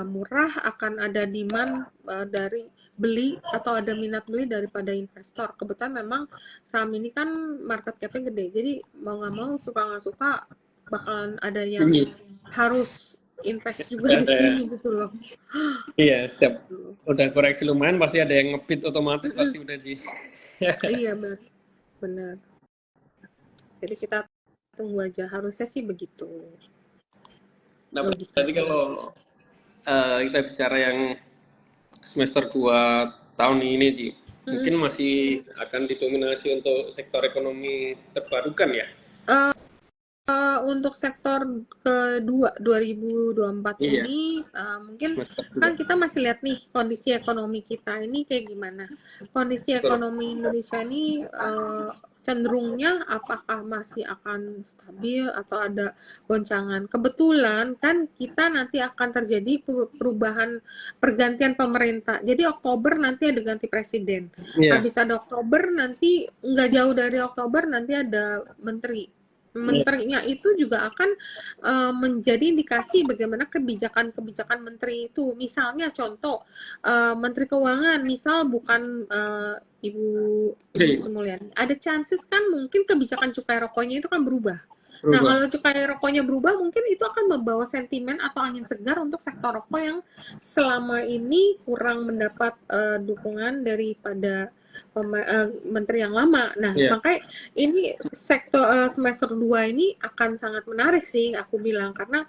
[SPEAKER 2] murah, akan ada demand dari beli atau ada minat beli daripada investor. Kebetulan memang saham ini kan market cap-nya gede, jadi mau nggak mau suka nggak suka bakalan ada yang harus invest juga di sini gitu loh.
[SPEAKER 1] Iya, setiap udah koreksi lumayan pasti ada yang ngebit otomatis pasti udah sih.
[SPEAKER 2] Iya benar. Jadi kita tunggu aja, harusnya sih begitu.
[SPEAKER 1] Nah, berarti kalau kita bicara yang semester 2 tahun ini sih, mungkin masih akan didominasi untuk sektor ekonomi terbarukan ya?
[SPEAKER 2] Untuk sektor kedua 2024 ini mungkin kan kita masih lihat nih kondisi ekonomi kita ini kayak gimana. Kondisi ekonomi Indonesia ini cenderungnya apakah masih akan stabil atau ada goncangan. Kebetulan kan kita nanti akan terjadi perubahan pergantian pemerintah. Jadi Oktober nanti ada ganti presiden. Habis ada Oktober nanti nggak jauh dari Oktober nanti ada menterinya itu juga akan menjadi indikasi bagaimana kebijakan menteri itu. Misalnya contoh Menteri Keuangan misal bukan Ibu Sri Mulyani, ada chances kan mungkin kebijakan cukai rokoknya itu kan berubah. Nah, kalau cukai rokoknya berubah, mungkin itu akan membawa sentimen atau angin segar untuk sektor rokok yang selama ini kurang mendapat dukungan daripada menteri yang lama. Nah, makanya ini sektor semester 2 ini akan sangat menarik sih aku bilang, karena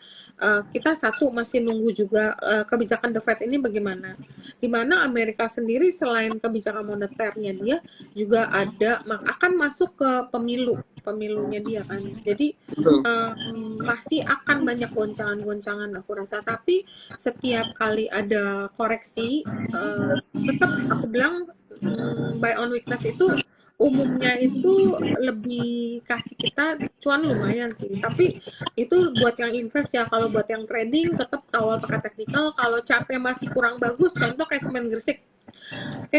[SPEAKER 2] kita satu masih nunggu juga kebijakan The Fed ini bagaimana. Di mana Amerika sendiri selain kebijakan moneternya dia juga akan masuk ke pemilunya dia kan. Jadi masih akan banyak goncangan-goncangan aku rasa, tapi setiap kali ada koreksi tetap aku bilang buy on weakness itu umumnya itu lebih kasih kita cuan lumayan sih, tapi itu buat yang invest ya. Kalau buat yang trading tetap kawal pakai technical. Kalau chartnya masih kurang bagus, contoh kayak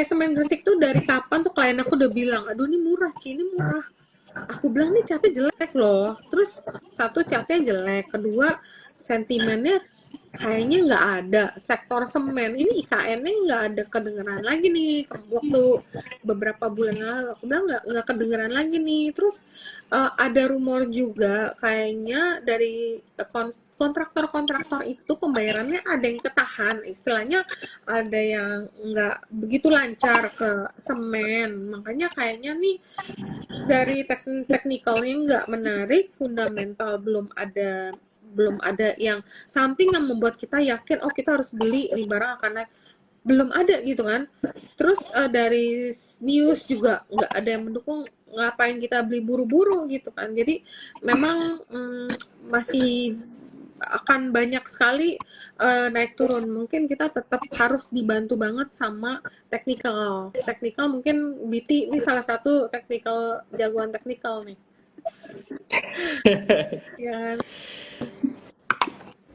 [SPEAKER 2] semen Gresik tuh dari kapan tuh klien aku udah bilang, aduh ini murah ini murah. Aku bilang nih catnya jelek loh. Terus satu catnya jelek, kedua sentimennya kayaknya nggak ada. Sektor semen ini IKN-nya nggak ada kedengeran lagi nih. Waktu beberapa bulan lalu aku bilang nggak kedengeran lagi nih. Terus ada rumor juga kayaknya dari kontraktor itu pembayarannya ada yang ketahan, istilahnya ada yang nggak begitu lancar ke semen. Makanya kayaknya nih dari teknikalnya nggak menarik, fundamental belum ada yang something yang membuat kita yakin oh kita harus beli ini barang akan naik, belum ada gitu kan. Terus dari news juga nggak ada yang mendukung, ngapain kita beli buru-buru gitu kan. Jadi memang masih akan banyak sekali naik turun. Mungkin kita tetap harus dibantu banget sama teknikal mungkin BT ini salah satu jagoan teknikal nih. Ya.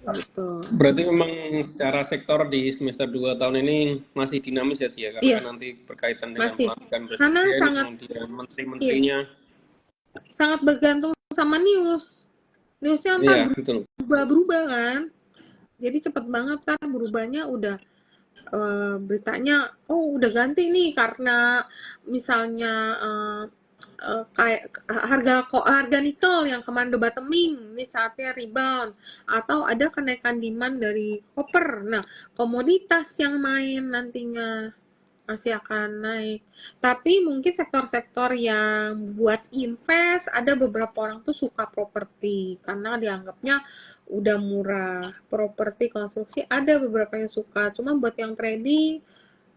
[SPEAKER 2] Gitu.
[SPEAKER 1] Berarti memang secara sektor di semester 2 tahun ini masih dinamis ya Cia, karena nanti berkaitan dengan pelantikan presiden, kemudian menteri-menterinya.
[SPEAKER 2] Sangat bergantung sama newsnya entar berubah kan. Jadi cepet banget kan berubahnya, udah beritanya oh udah ganti nih karena misalnya kayak harga nikel yang kemarin udah bottoming ini saatnya rebound, atau ada kenaikan demand dari copper. Nah, komoditas yang main nantinya masih akan naik. Tapi mungkin sektor-sektor yang buat invest, ada beberapa orang tuh suka properti karena dianggapnya udah murah. Properti konstruksi ada beberapa yang suka, cuma buat yang trading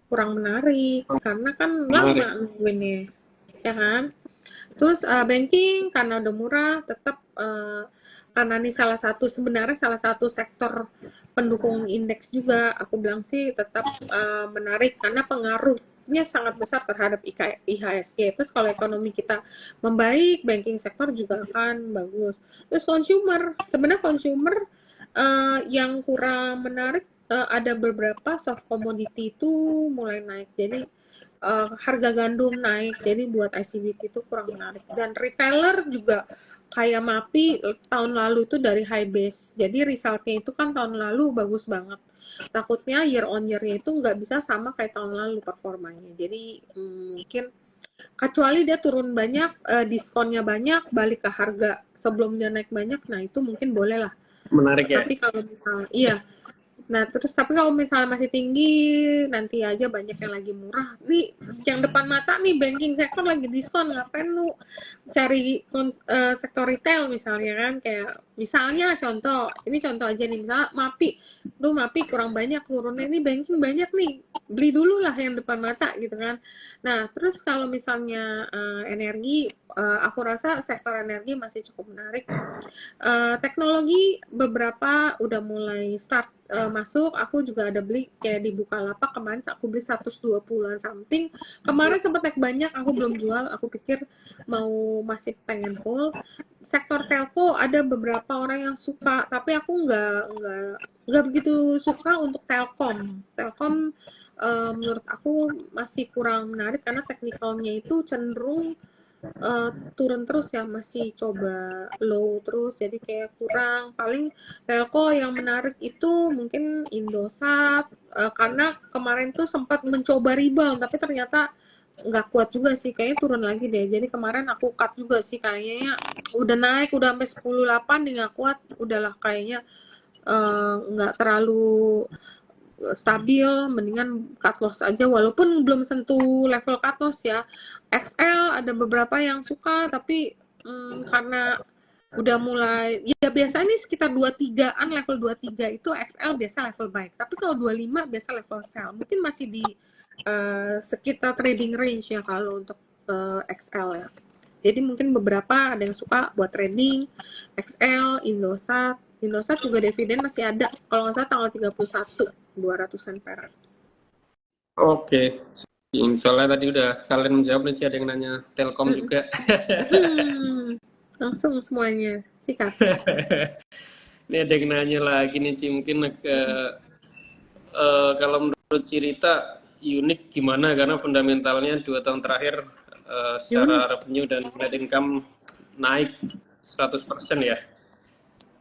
[SPEAKER 2] kurang menarik karena kan lama
[SPEAKER 1] Menarik.
[SPEAKER 2] nungguinnya, ya kan? Terus banking karena udah murah, tetap karena ini sebenarnya salah satu sektor pendukung indeks juga, aku bilang sih tetap menarik karena pengaruhnya sangat besar terhadap IHSG. Terus kalau ekonomi kita membaik, banking sektor juga akan bagus. Terus sebenarnya consumer yang kurang menarik, ada beberapa soft commodity itu mulai naik. Jadi harga gandum naik, jadi buat ICBP itu kurang menarik. Dan retailer juga kayak MAPI tahun lalu itu dari high base, jadi resultnya itu kan tahun lalu bagus banget. Takutnya year on year-nya itu nggak bisa sama kayak tahun lalu performanya. Jadi mungkin kecuali dia turun banyak, diskonnya banyak, balik ke harga sebelumnya naik banyak, nah itu mungkin boleh lah.
[SPEAKER 1] Menarik ya.
[SPEAKER 2] Tapi kalau misalnya, iya, nah, terus tapi kalau misalnya masih tinggi, nanti aja banyak yang lagi murah. Nih, yang depan mata nih banking sektor lagi diskon, ngapain lu cari sektor retail misalnya kan? Kayak misalnya contoh, ini contoh aja nih, misalnya MAPI kurang banyak turunnya, ini banking banyak nih, beli dulu lah yang depan mata gitu kan. Nah, terus kalau misalnya energi, aku rasa sektor energi masih cukup menarik. Teknologi beberapa udah mulai start masuk. Aku juga ada beli kayak di Bukalapak kemarin, aku beli 120-an something. Kemarin sempat naik banyak, aku belum jual. Aku pikir masih pengen full. Sektor telco ada beberapa orang yang suka, tapi aku nggak begitu suka untuk telkom. Telkom menurut aku masih kurang menarik karena teknikalnya itu cenderung turun terus ya, masih coba low terus, jadi kayak kurang. Paling telco yang menarik itu mungkin Indosat, karena kemarin tuh sempat mencoba rebound tapi ternyata nggak kuat juga sih, kayaknya turun lagi deh. Jadi kemarin aku cut juga sih, kayaknya udah naik udah sampai 10.8 dia nggak kuat, udahlah kayaknya nggak terlalu stabil, mendingan cut loss aja walaupun belum sentuh level cut loss ya. XL ada beberapa yang suka tapi karena udah mulai ya, biasanya ini sekitar 23-an, level 23 itu XL biasa level baik, tapi kalau 25 biasa level sell. Mungkin masih di sekitar trading range ya kalau untuk XL ya. Jadi mungkin beberapa ada yang suka buat trading XL, Indosat juga dividen masih ada. Kalau nggak salah tanggal 31, 200-an perak.
[SPEAKER 1] Oke. Soalnya tadi udah sekalian menjawab nih, ada yang nanya Telkom juga.
[SPEAKER 2] Langsung semuanya, sikat.
[SPEAKER 1] Ini ada yang nanya lagi nih, Ci. Mungkin kalau menurut Cirita, unik gimana? Karena fundamentalnya 2 tahun terakhir secara revenue dan net income naik 100% ya.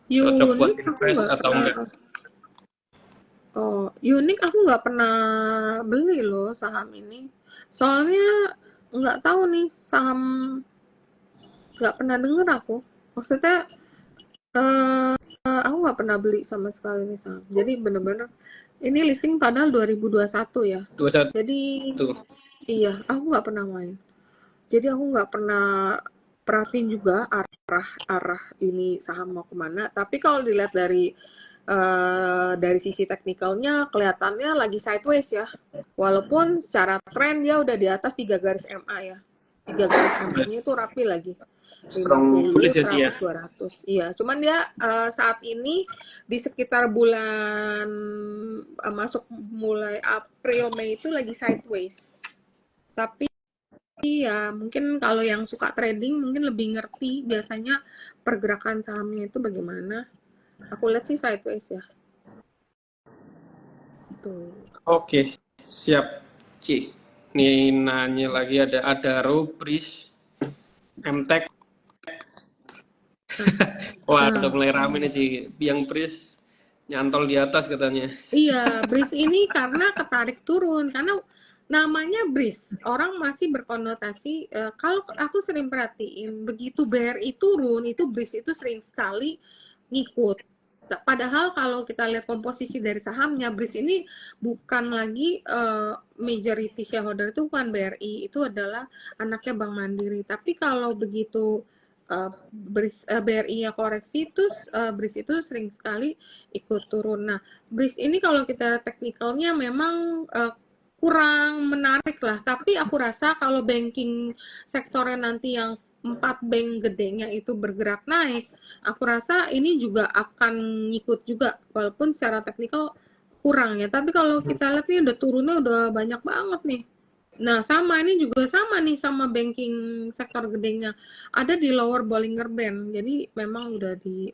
[SPEAKER 1] Cocok buat
[SPEAKER 2] Unik aku
[SPEAKER 1] invest
[SPEAKER 2] nggak
[SPEAKER 1] atau
[SPEAKER 2] pernah.
[SPEAKER 1] enggak?
[SPEAKER 2] Oh, unik aku nggak pernah beli loh saham ini. Soalnya nggak tahu nih saham, nggak pernah denger aku. Maksudnya aku nggak pernah beli sama sekali nih saham. Jadi bener-bener ini listing padahal 2021 ya.
[SPEAKER 1] 21.
[SPEAKER 2] Jadi iya, aku nggak pernah main. Jadi aku nggak pernah perhatiin juga arah ini saham mau kemana. Tapi kalau dilihat dari sisi teknikalnya kelihatannya lagi sideways ya. Walaupun secara tren dia udah di atas 3 garis MA ya. 3 garis MA-nya itu rapi lagi.
[SPEAKER 1] Strong
[SPEAKER 2] 50,
[SPEAKER 1] bullish ya, Ci,
[SPEAKER 2] 100,
[SPEAKER 1] ya?
[SPEAKER 2] 200. Iya, cuman dia saat ini di sekitar bulan masuk mulai April, Mei itu lagi sideways. Tapi ya mungkin kalau yang suka trading mungkin lebih ngerti biasanya pergerakan sahamnya itu bagaimana. Aku lihat sih sideways ya. Tuh.
[SPEAKER 1] Oke, siap, Ci. Nih nanya lagi ada Rubris, MTech. Wah, udah mulai rame nih, Ci. Yang Bris nyantol di atas katanya.
[SPEAKER 2] Iya, BRIS ini karena ketarik turun, karena namanya BRIS, orang masih berkonotasi, kalau aku sering perhatiin, begitu BRI turun, itu BRIS itu sering sekali ngikut. Padahal kalau kita lihat komposisi dari sahamnya, BRIS ini bukan lagi majority shareholder itu bukan BRI, itu adalah anaknya Bank Mandiri. Tapi kalau begitu BRI-nya koreksi, terus BRIS itu sering sekali ikut turun. Nah, BRIS ini kalau kita teknikalnya memang kurang menarik lah. Tapi aku rasa kalau banking sektornya nanti yang 4 bank gedenya itu bergerak naik, aku rasa ini juga akan ngikut juga, walaupun secara teknikal kurang ya. Tapi kalau kita lihat nih udah turunnya udah banyak banget nih. Nah, sama ini juga sama nih sama banking sektor gedenya. Ada di lower Bollinger Band. Jadi memang udah di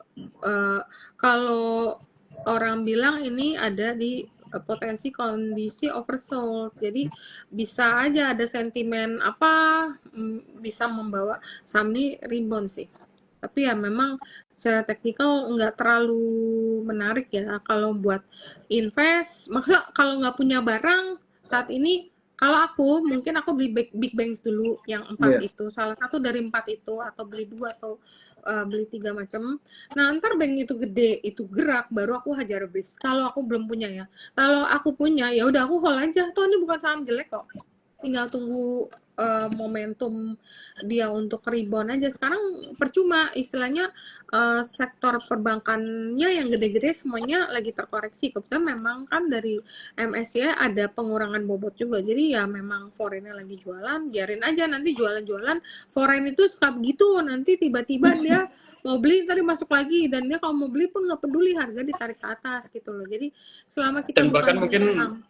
[SPEAKER 2] kalau orang bilang ini ada di potensi kondisi oversold. Jadi bisa aja ada sentimen apa bisa membawa saham ini rebound sih. Tapi ya memang secara teknikal nggak terlalu menarik ya kalau buat invest. Maksudnya kalau nggak punya barang saat ini, kalau aku mungkin aku beli big banks dulu yang 4 itu, salah satu dari 4 itu, atau beli 2 atau beli 3 macam. Nah, ntar bank itu gede, itu gerak, baru aku hajar BRIS. Kalau aku belum punya ya. Kalau aku punya, ya udah aku hold aja. Toh ini bukan saham jelek kok. Tinggal tunggu momentum dia untuk rebound aja. Sekarang percuma, istilahnya sektor perbankannya yang gede-gede semuanya lagi terkoreksi. Kebetulan memang kan dari MSCI ada pengurangan bobot juga. Jadi ya memang foreign-nya lagi jualan, biarin aja nanti jualan-jualan. Foreign itu suka begitu, nanti tiba-tiba dia mau beli tadi masuk lagi, dan dia kalau mau beli pun nggak peduli, harga ditarik ke atas gitu loh. Jadi selama kita
[SPEAKER 1] Dan
[SPEAKER 2] bukan
[SPEAKER 1] bahkan
[SPEAKER 2] beli
[SPEAKER 1] mungkin
[SPEAKER 2] saham,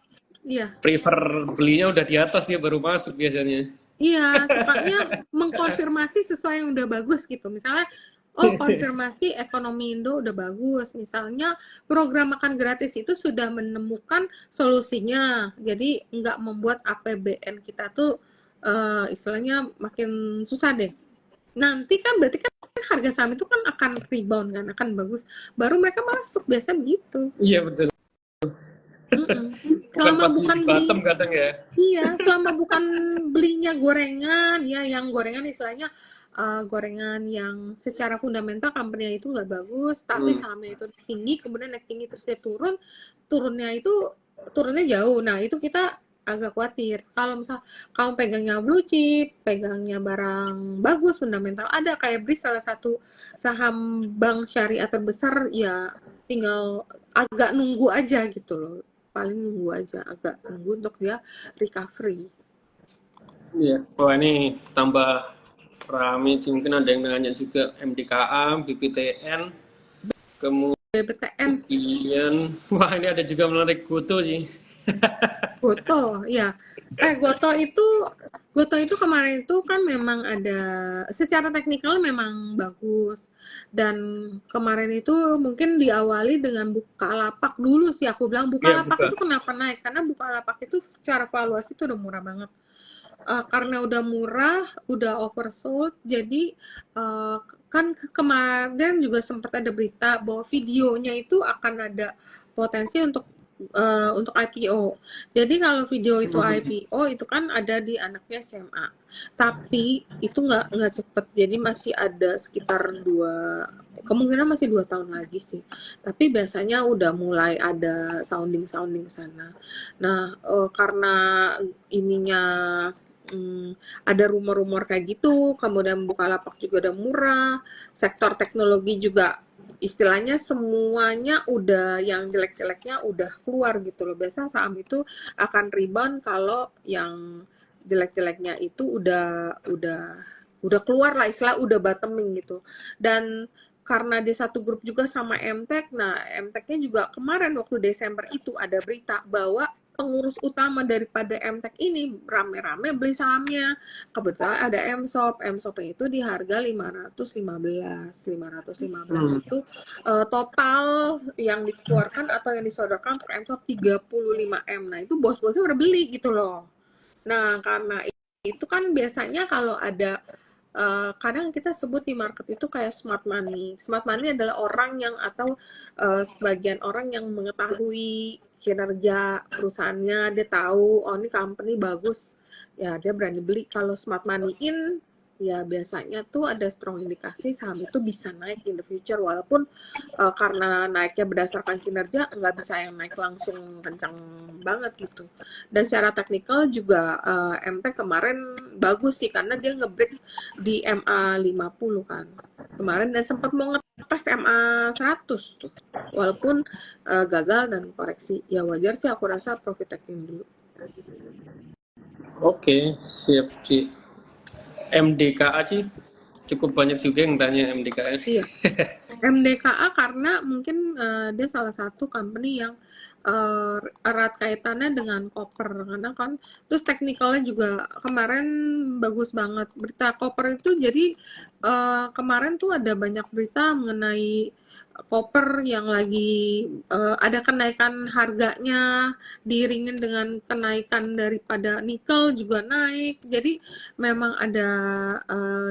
[SPEAKER 2] iya.
[SPEAKER 1] prefer belinya udah di atas dia baru masuk biasanya.
[SPEAKER 2] Iya, sukanya mengkonfirmasi sesuai yang udah bagus gitu. Misalnya, oh konfirmasi ekonomi Indo udah bagus. Misalnya program makan gratis itu sudah menemukan solusinya. Jadi nggak membuat APBN kita tuh istilahnya makin susah deh. Nanti kan berarti kan harga saham itu kan akan rebound kan, akan bagus. Baru mereka masuk, biasa begitu.
[SPEAKER 1] Iya betul.
[SPEAKER 2] Selama
[SPEAKER 1] pas
[SPEAKER 2] bukan
[SPEAKER 1] di
[SPEAKER 2] beli,
[SPEAKER 1] bottom kadang ya.
[SPEAKER 2] iya, selama bukan belinya gorengan, ya yang gorengan istilahnya gorengan yang secara fundamental company itu nggak bagus, tapi sahamnya itu tinggi, kemudian naik tinggi terus dia turun, turunnya jauh. Nah itu kita agak khawatir. Kalau misal kamu pegangnya blue chip, pegangnya barang bagus, fundamental ada kayak BRIS, salah satu saham bank syariah terbesar, ya tinggal agak nunggu aja gitu loh. Paling nunggu aja, agak nunggu untuk dia recovery.
[SPEAKER 1] Iya. Wah ini tambah rame, mungkin ada yang nanya juga MDKA, BPTN,
[SPEAKER 2] BBTN,
[SPEAKER 1] kemudian wah ini ada juga menarik Goto sih.
[SPEAKER 2] Goto, ya. Goto itu kemarin itu kan memang ada, secara teknikal memang bagus. Dan kemarin itu mungkin diawali dengan Bukalapak dulu sih, aku bilang Bukalapak itu kenapa naik? Karena Bukalapak itu secara valuasi itu udah murah banget. Karena udah murah, udah oversold, jadi kan kemarin juga sempat ada berita bahwa videonya itu akan ada potensi untuk IPO. Jadi kalau video itu IPO itu kan ada di anaknya SMA. Tapi itu nggak cepet. Jadi masih ada sekitar kemungkinan masih 2 tahun lagi sih. Tapi biasanya udah mulai ada sounding sana. Nah, karena ininya ada rumor-rumor kayak gitu, kemudian Bukalapak juga udah murah, sektor teknologi juga istilahnya semuanya udah, yang jelek-jeleknya udah keluar gitu loh. Biasa saham itu akan rebound kalau yang jelek-jeleknya itu udah keluar lah, istilah udah bottoming gitu. Dan karena di satu grup juga sama MTech, nah MTech-nya juga kemarin waktu Desember itu ada berita bahwa pengurus utama daripada MTech ini rame-rame beli sahamnya. Kebetulan ada MSOP itu di harga 515 itu total yang dikeluarkan atau yang disodorkan untuk MSOP 35M. Nah itu bos-bosnya udah beli gitu loh. Nah karena itu kan biasanya kalau ada kadang kita sebut di market itu kayak smart money. Smart money adalah orang yang atau sebagian orang yang mengetahui kinerja perusahaannya, dia tahu oh ini company bagus, ya dia berani beli. Kalau smart money in ya biasanya tuh ada strong indikasi saham itu bisa naik in the future, walaupun karena naiknya berdasarkan kinerja nggak bisa yang naik langsung kencang banget gitu. Dan secara teknikal juga MT kemarin bagus sih karena dia nge-break di MA 50 kan kemarin, dan sempat mau ngetes MA 100 tuh, walaupun gagal dan koreksi. Ya wajar sih, aku rasa profit taking dulu.
[SPEAKER 1] Oke, siap Ci. MDKA sih cukup banyak juga yang tanya MDKA.
[SPEAKER 2] Iya. MDKA karena mungkin dia salah satu company yang erat kaitannya dengan koper, karena kan terus teknikalnya juga kemarin bagus banget berita koper itu. Jadi kemarin tuh ada banyak berita mengenai koper yang lagi ada kenaikan harganya diiringin dengan kenaikan daripada nikel juga naik. Jadi memang ada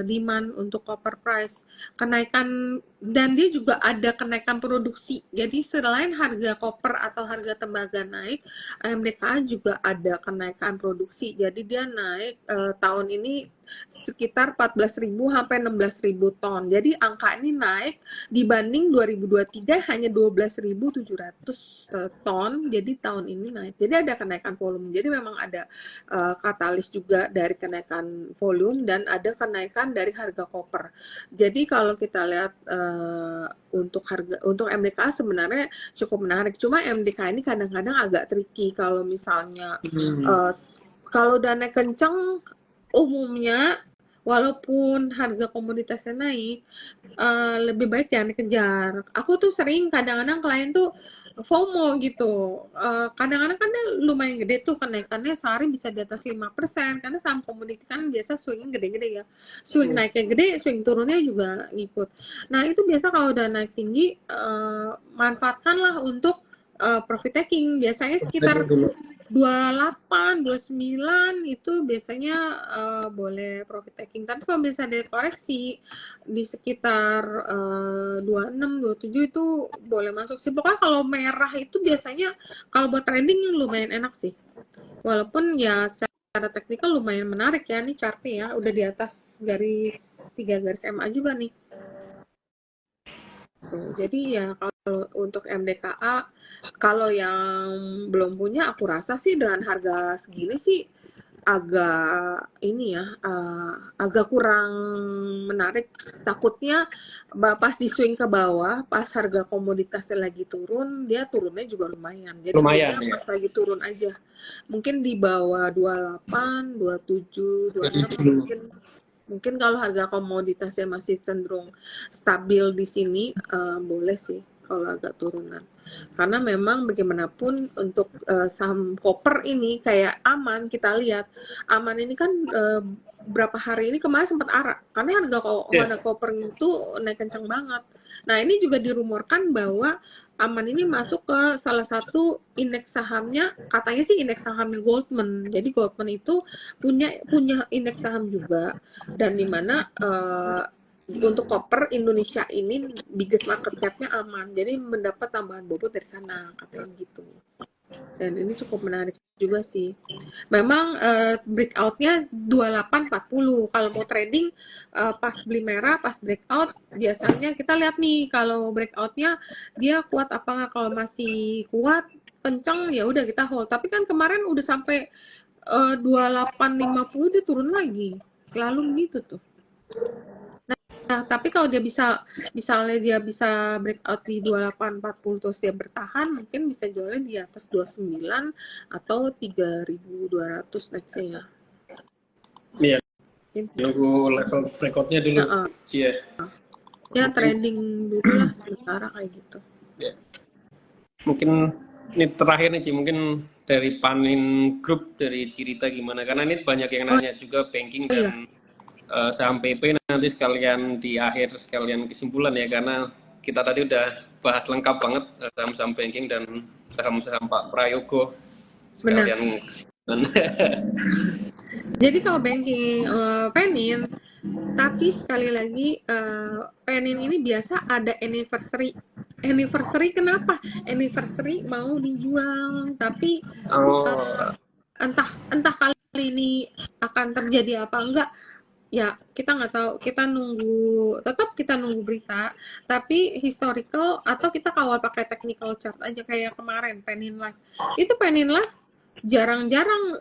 [SPEAKER 2] demand untuk copper price kenaikan, dan dia juga ada kenaikan produksi. Jadi selain harga koper atau harga tembaga naik, MDKA juga ada kenaikan produksi. Jadi dia naik tahun ini sekitar 14.000 sampai 16.000 ton. Jadi angka ini naik dibanding 2023 hanya 12.700 ton. Jadi tahun ini naik. Jadi ada kenaikan volume. Jadi memang ada katalis juga dari kenaikan volume dan ada kenaikan dari harga koper. Jadi kalau kita lihat untuk MDKA sebenarnya cukup menarik. Cuma MDKA ini kadang-kadang agak tricky kalau misalnya kalau dana kencang umumnya, walaupun harga komoditasnya naik, lebih baik jangan dikejar. Aku tuh sering kadang-kadang klien tuh FOMO gitu. Kadang-kadang kan dia lumayan gede tuh kenaikannya, sehari bisa di atas 5%, karena saham komoditi kan biasa swingnya gede-gede ya. Swing naiknya gede, swing turunnya juga ngikut. Nah itu biasa kalau udah naik tinggi, manfaatkanlah untuk profit taking. Biasanya sekitar 28, 29 itu biasanya boleh profit taking. Tapi kalau bisa ada koreksi di sekitar 26, 27 itu boleh masuk sih. Pokoknya kalau merah itu biasanya kalau buat trading lumayan enak sih. Walaupun ya secara teknikal lumayan menarik ya, nih chartnya ya udah di atas garis 3 garis MA juga nih. Jadi ya kalau untuk MDKA, kalau yang belum punya, aku rasa sih dengan harga segini sih agak ini ya, agak kurang menarik. Takutnya pas di swing ke bawah, pas harga komoditasnya lagi turun, dia turunnya juga lumayan. Jadi
[SPEAKER 1] Lumayan,
[SPEAKER 2] belinya
[SPEAKER 1] ya.
[SPEAKER 2] pas lagi turun aja. Mungkin di bawah 28, 27, 26 mungkin kalau harga komoditasnya masih cenderung stabil di sini, boleh sih kalau agak turunan. Karena memang bagaimanapun untuk saham koper ini kayak Aman, kita lihat Aman ini kan berapa hari ini kemarin sempat arak karena harga koper itu naik kencang banget. Nah ini juga dirumorkan bahwa Aman ini masuk ke salah satu indeks sahamnya, katanya sih indeks sahamnya Goldman. Jadi Goldman itu punya indeks saham juga, dan dimana untuk koper Indonesia ini biggest market cap-nya Aman, jadi mendapat tambahan bobot dari sana katanya gitu. Dan ini cukup menarik juga sih. Memang breakout-nya 2840. Kalau mau trading pas beli merah, pas breakout, biasanya kita lihat nih kalau breakout-nya dia kuat apa nggak. Kalau masih kuat, kenceng, ya udah kita hold. Tapi kan kemarin udah sampai 2850 dia turun lagi. Selalu gitu tuh. Nah, tapi kalau dia misalnya dia bisa breakout di 2840 terus dia bertahan, mungkin bisa jualnya di atas 29 atau 3200 nextnya ya.
[SPEAKER 1] Iya. Nunggu level breakout-nya dulu. Iya.
[SPEAKER 2] Ya trading dulu lah sementara kayak gitu.
[SPEAKER 1] Ya. Mungkin ini terakhir nih Ci, mungkin dari Panin Group, dari Cirita gimana? Karena ini banyak yang nanya juga banking dan saham PP, nanti sekalian di akhir sekalian kesimpulan ya, karena kita tadi udah bahas lengkap banget saham-saham banking dan saham-saham Pak Prayogo sekalian.
[SPEAKER 2] Jadi kalau banking Penin, tapi sekali lagi Penin ini biasa ada anniversary. Kenapa? Anniversary mau dijual, tapi entah kali ini akan terjadi apa enggak. ya kita nggak tahu, kita nunggu, tetap kita nunggu berita, tapi historical atau kita kawal pakai technical chart aja kayak kemarin Penin Live. Itu Penin Live jarang-jarang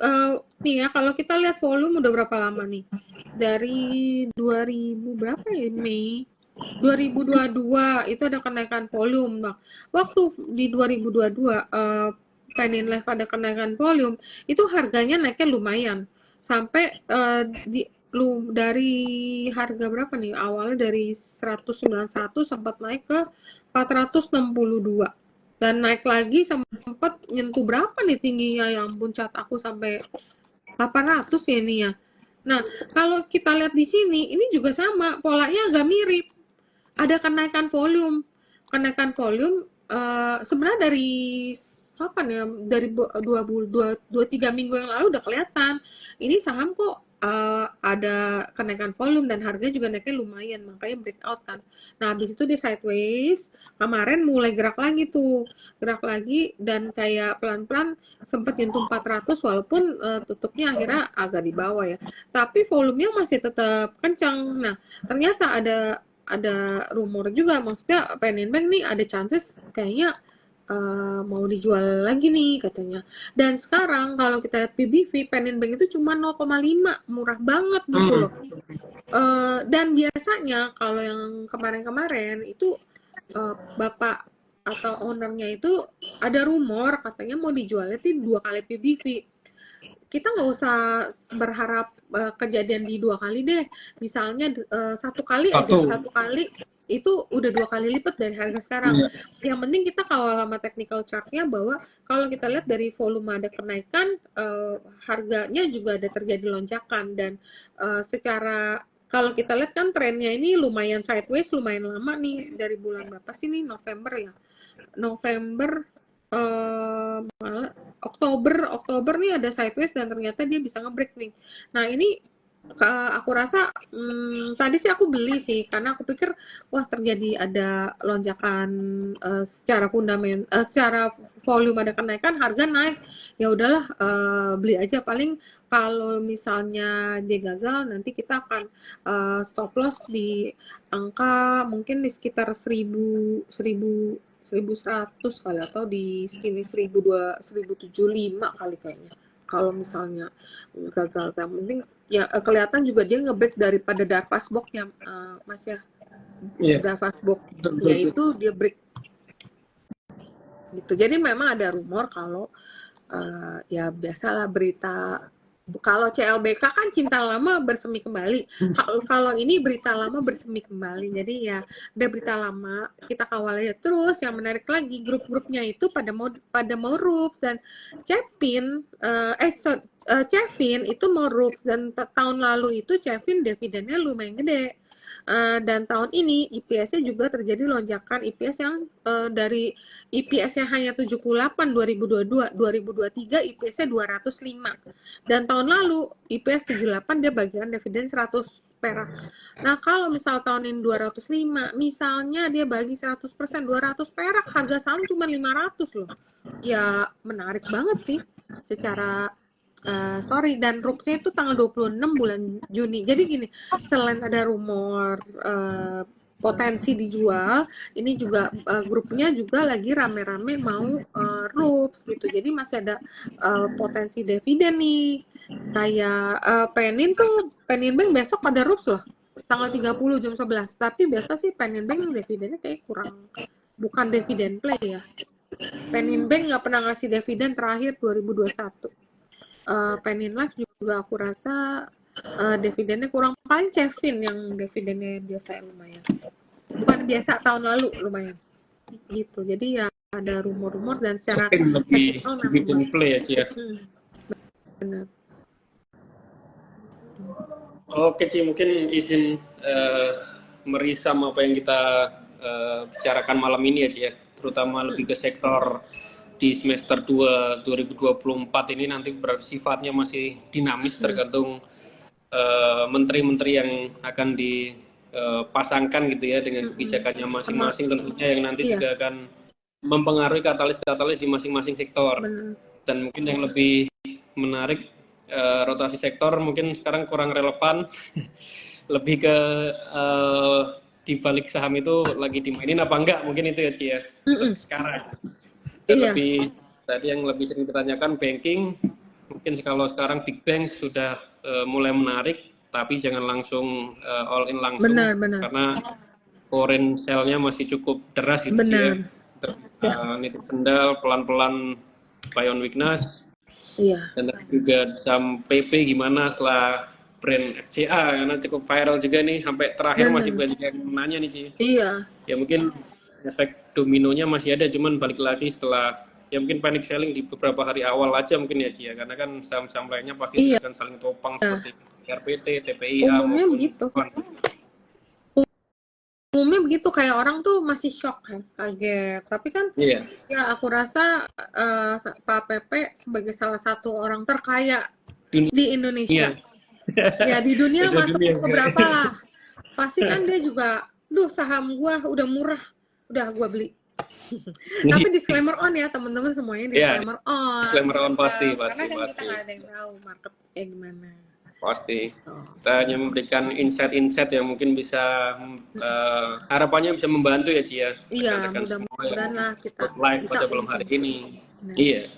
[SPEAKER 2] nih ya, kalau kita lihat volume udah berapa lama nih? Dari 2000 berapa ya, Mei 2022 itu ada kenaikan volume. Nah, waktu di 2022 Penin Live ada kenaikan volume, itu harganya naiknya lumayan sampai dari harga berapa nih? Awalnya dari 191 sempat naik ke 462 dan naik lagi sempat nyentuh berapa nih tingginya, ya ampun, cat aku sampai 800 ya ini ya. Nah, kalau kita lihat di sini, ini juga sama, polanya agak mirip. Ada kenaikan volume. Kenaikan volume sebenarnya dari kapan ya? Dari 2-3 minggu yang lalu udah kelihatan. Ini saham kok ada kenaikan volume dan harganya juga naiknya lumayan, makanya breakout kan. Nah, habis itu dia sideways, kemarin mulai gerak lagi tuh, gerak lagi dan kayak pelan-pelan sempat nyentuh 400 walaupun tutupnya akhirnya agak di bawah ya. Tapi volumenya masih tetap kencang. Nah, ternyata ada rumor juga, maksudnya Penin Bank nih ada chances kayaknya mau dijual lagi nih katanya. Dan sekarang kalau kita lihat PBV Penin Bank itu cuma 0,5, murah banget gitu loh. Dan biasanya kalau yang kemarin-kemarin itu bapak atau ownernya itu ada rumor katanya mau dijualnya itu 2 kali PBV. Kita nggak usah berharap kejadian di 2 kali deh. Misalnya 1 kali aja, 1 kali itu udah 2 kali lipat dari harga sekarang. Yang penting kita kawal sama technical chart-nya bahwa kalau kita lihat dari volume ada kenaikan, harganya juga ada terjadi lonjakan dan secara kalau kita lihat kan trennya ini lumayan sideways, lumayan lama nih dari bulan berapa sih nih, November ya? November malah Oktober nih ada sideways dan ternyata dia bisa nge-break nih. Nah, ini aku rasa tadi sih aku beli sih karena aku pikir wah terjadi ada lonjakan secara secara volume ada kenaikan, harga naik. Ya udahlah, beli aja, paling kalau misalnya dia gagal nanti kita akan stop loss di angka mungkin di sekitar 1100 kali atau di sini 1075 kali kayaknya. Kalau misalnya gagal, yang penting ya kelihatan juga dia nge-break daripada Darvas box-nya, Mas ya. Darvas box-nya itu dia break. Gitu. Jadi memang ada rumor kalau ya biasalah berita, kalau CLBK kan cinta lama bersemi kembali. Kalau ini berita lama bersemi kembali. Jadi ya udah berita lama kita kawal aja terus. Yang menarik lagi grup-grupnya itu pada mau rups dan Cevin itu mau rups dan tahun lalu itu Cevin dividennya lumayan gede. Dan tahun ini IPS-nya juga terjadi lonjakan IPS yang dari IPS-nya hanya 78 2022, 2023 IPS-nya 205. Dan tahun lalu IPS 78 dia bagian dividen 100 perak. Nah, kalau misal tahun ini 205, misalnya dia bagi 100%, 200 perak, harga saham cuma 500 loh. Ya, menarik banget sih secara story, dan RUPS-nya itu tanggal 26 bulan Juni. Jadi gini, selain ada rumor potensi dijual, ini juga grupnya juga lagi rame-rame mau RUPS gitu. Jadi masih ada potensi dividen nih. Kayak Penin Bank besok ada RUPS loh. Tanggal 30 jam 11. Tapi biasa sih Penin Bank dividennya kayak kurang, bukan dividen play ya. Penin Bank nggak pernah ngasih dividen terakhir 2021. Penin Live juga aku rasa dividennya kurang, paling Cevin yang dividennya biasa lumayan, bukan biasa tahun lalu lumayan gitu. Jadi ya ada rumor-rumor dan secara
[SPEAKER 1] lebih dividen play ya Cia.
[SPEAKER 2] Benar.
[SPEAKER 1] Oke Ci, mungkin izin merisam apa yang kita bicarakan malam ini ya Ci ya, terutama lebih ke sektor di semester 2 2024 ini nanti bersifatnya masih dinamis, tergantung menteri-menteri yang akan dipasangkan gitu ya dengan kebijakannya masing-masing, tentunya yang nanti juga akan mempengaruhi katalis-katalis di masing-masing sektor. Dan mungkin yang lebih menarik rotasi sektor mungkin sekarang kurang relevan. Lebih ke di balik saham itu lagi dimainin apa enggak, mungkin itu ya Ci ya. Sekarang. Dan
[SPEAKER 2] Iya.
[SPEAKER 1] lebih tadi yang lebih sering ditanyakan banking, mungkin kalau sekarang big bank sudah mulai menarik, tapi jangan langsung all in langsung,
[SPEAKER 2] Benar.
[SPEAKER 1] karena foreign sale-nya masih cukup deras gitu sih ya. Nitip kendal pelan-pelan buy on weakness.
[SPEAKER 2] Iya.
[SPEAKER 1] Dan juga saham PP gimana setelah brand FCA, karena cukup viral juga nih, sampai terakhir masih banyak yang nanya nih Ci.
[SPEAKER 2] Iya.
[SPEAKER 1] Ya mungkin efek dominonya masih ada, cuman balik lagi setelah ya mungkin panic selling di beberapa hari awal aja mungkin ya Ci ya, karena kan saham-saham lainnya pasti akan saling topang seperti RPT, TPIA
[SPEAKER 2] Umumnya
[SPEAKER 1] maupun
[SPEAKER 2] begitu. Umumnya begitu, kayak orang tuh masih shock kan, kaget. Tapi kan ya aku rasa Pak Pepe sebagai salah satu orang terkaya di Indonesia. Ya di dunia masuk seberapa lah. Pasti kan dia juga, saham gua udah murah, udah gua beli. Tapi disclaimer on ya teman-teman semuanya, disclaimer on.
[SPEAKER 1] Disclaimer on pasti.
[SPEAKER 2] Karena kan kita nggak ada yang tahu market kayak gimana.
[SPEAKER 1] Pasti. Kita hanya memberikan insight-insight yang mungkin bisa harapannya bisa membantu ya Ci ya.
[SPEAKER 2] Iya, mudah-mudahan lah kita
[SPEAKER 1] live pada belum hari ini. Iya.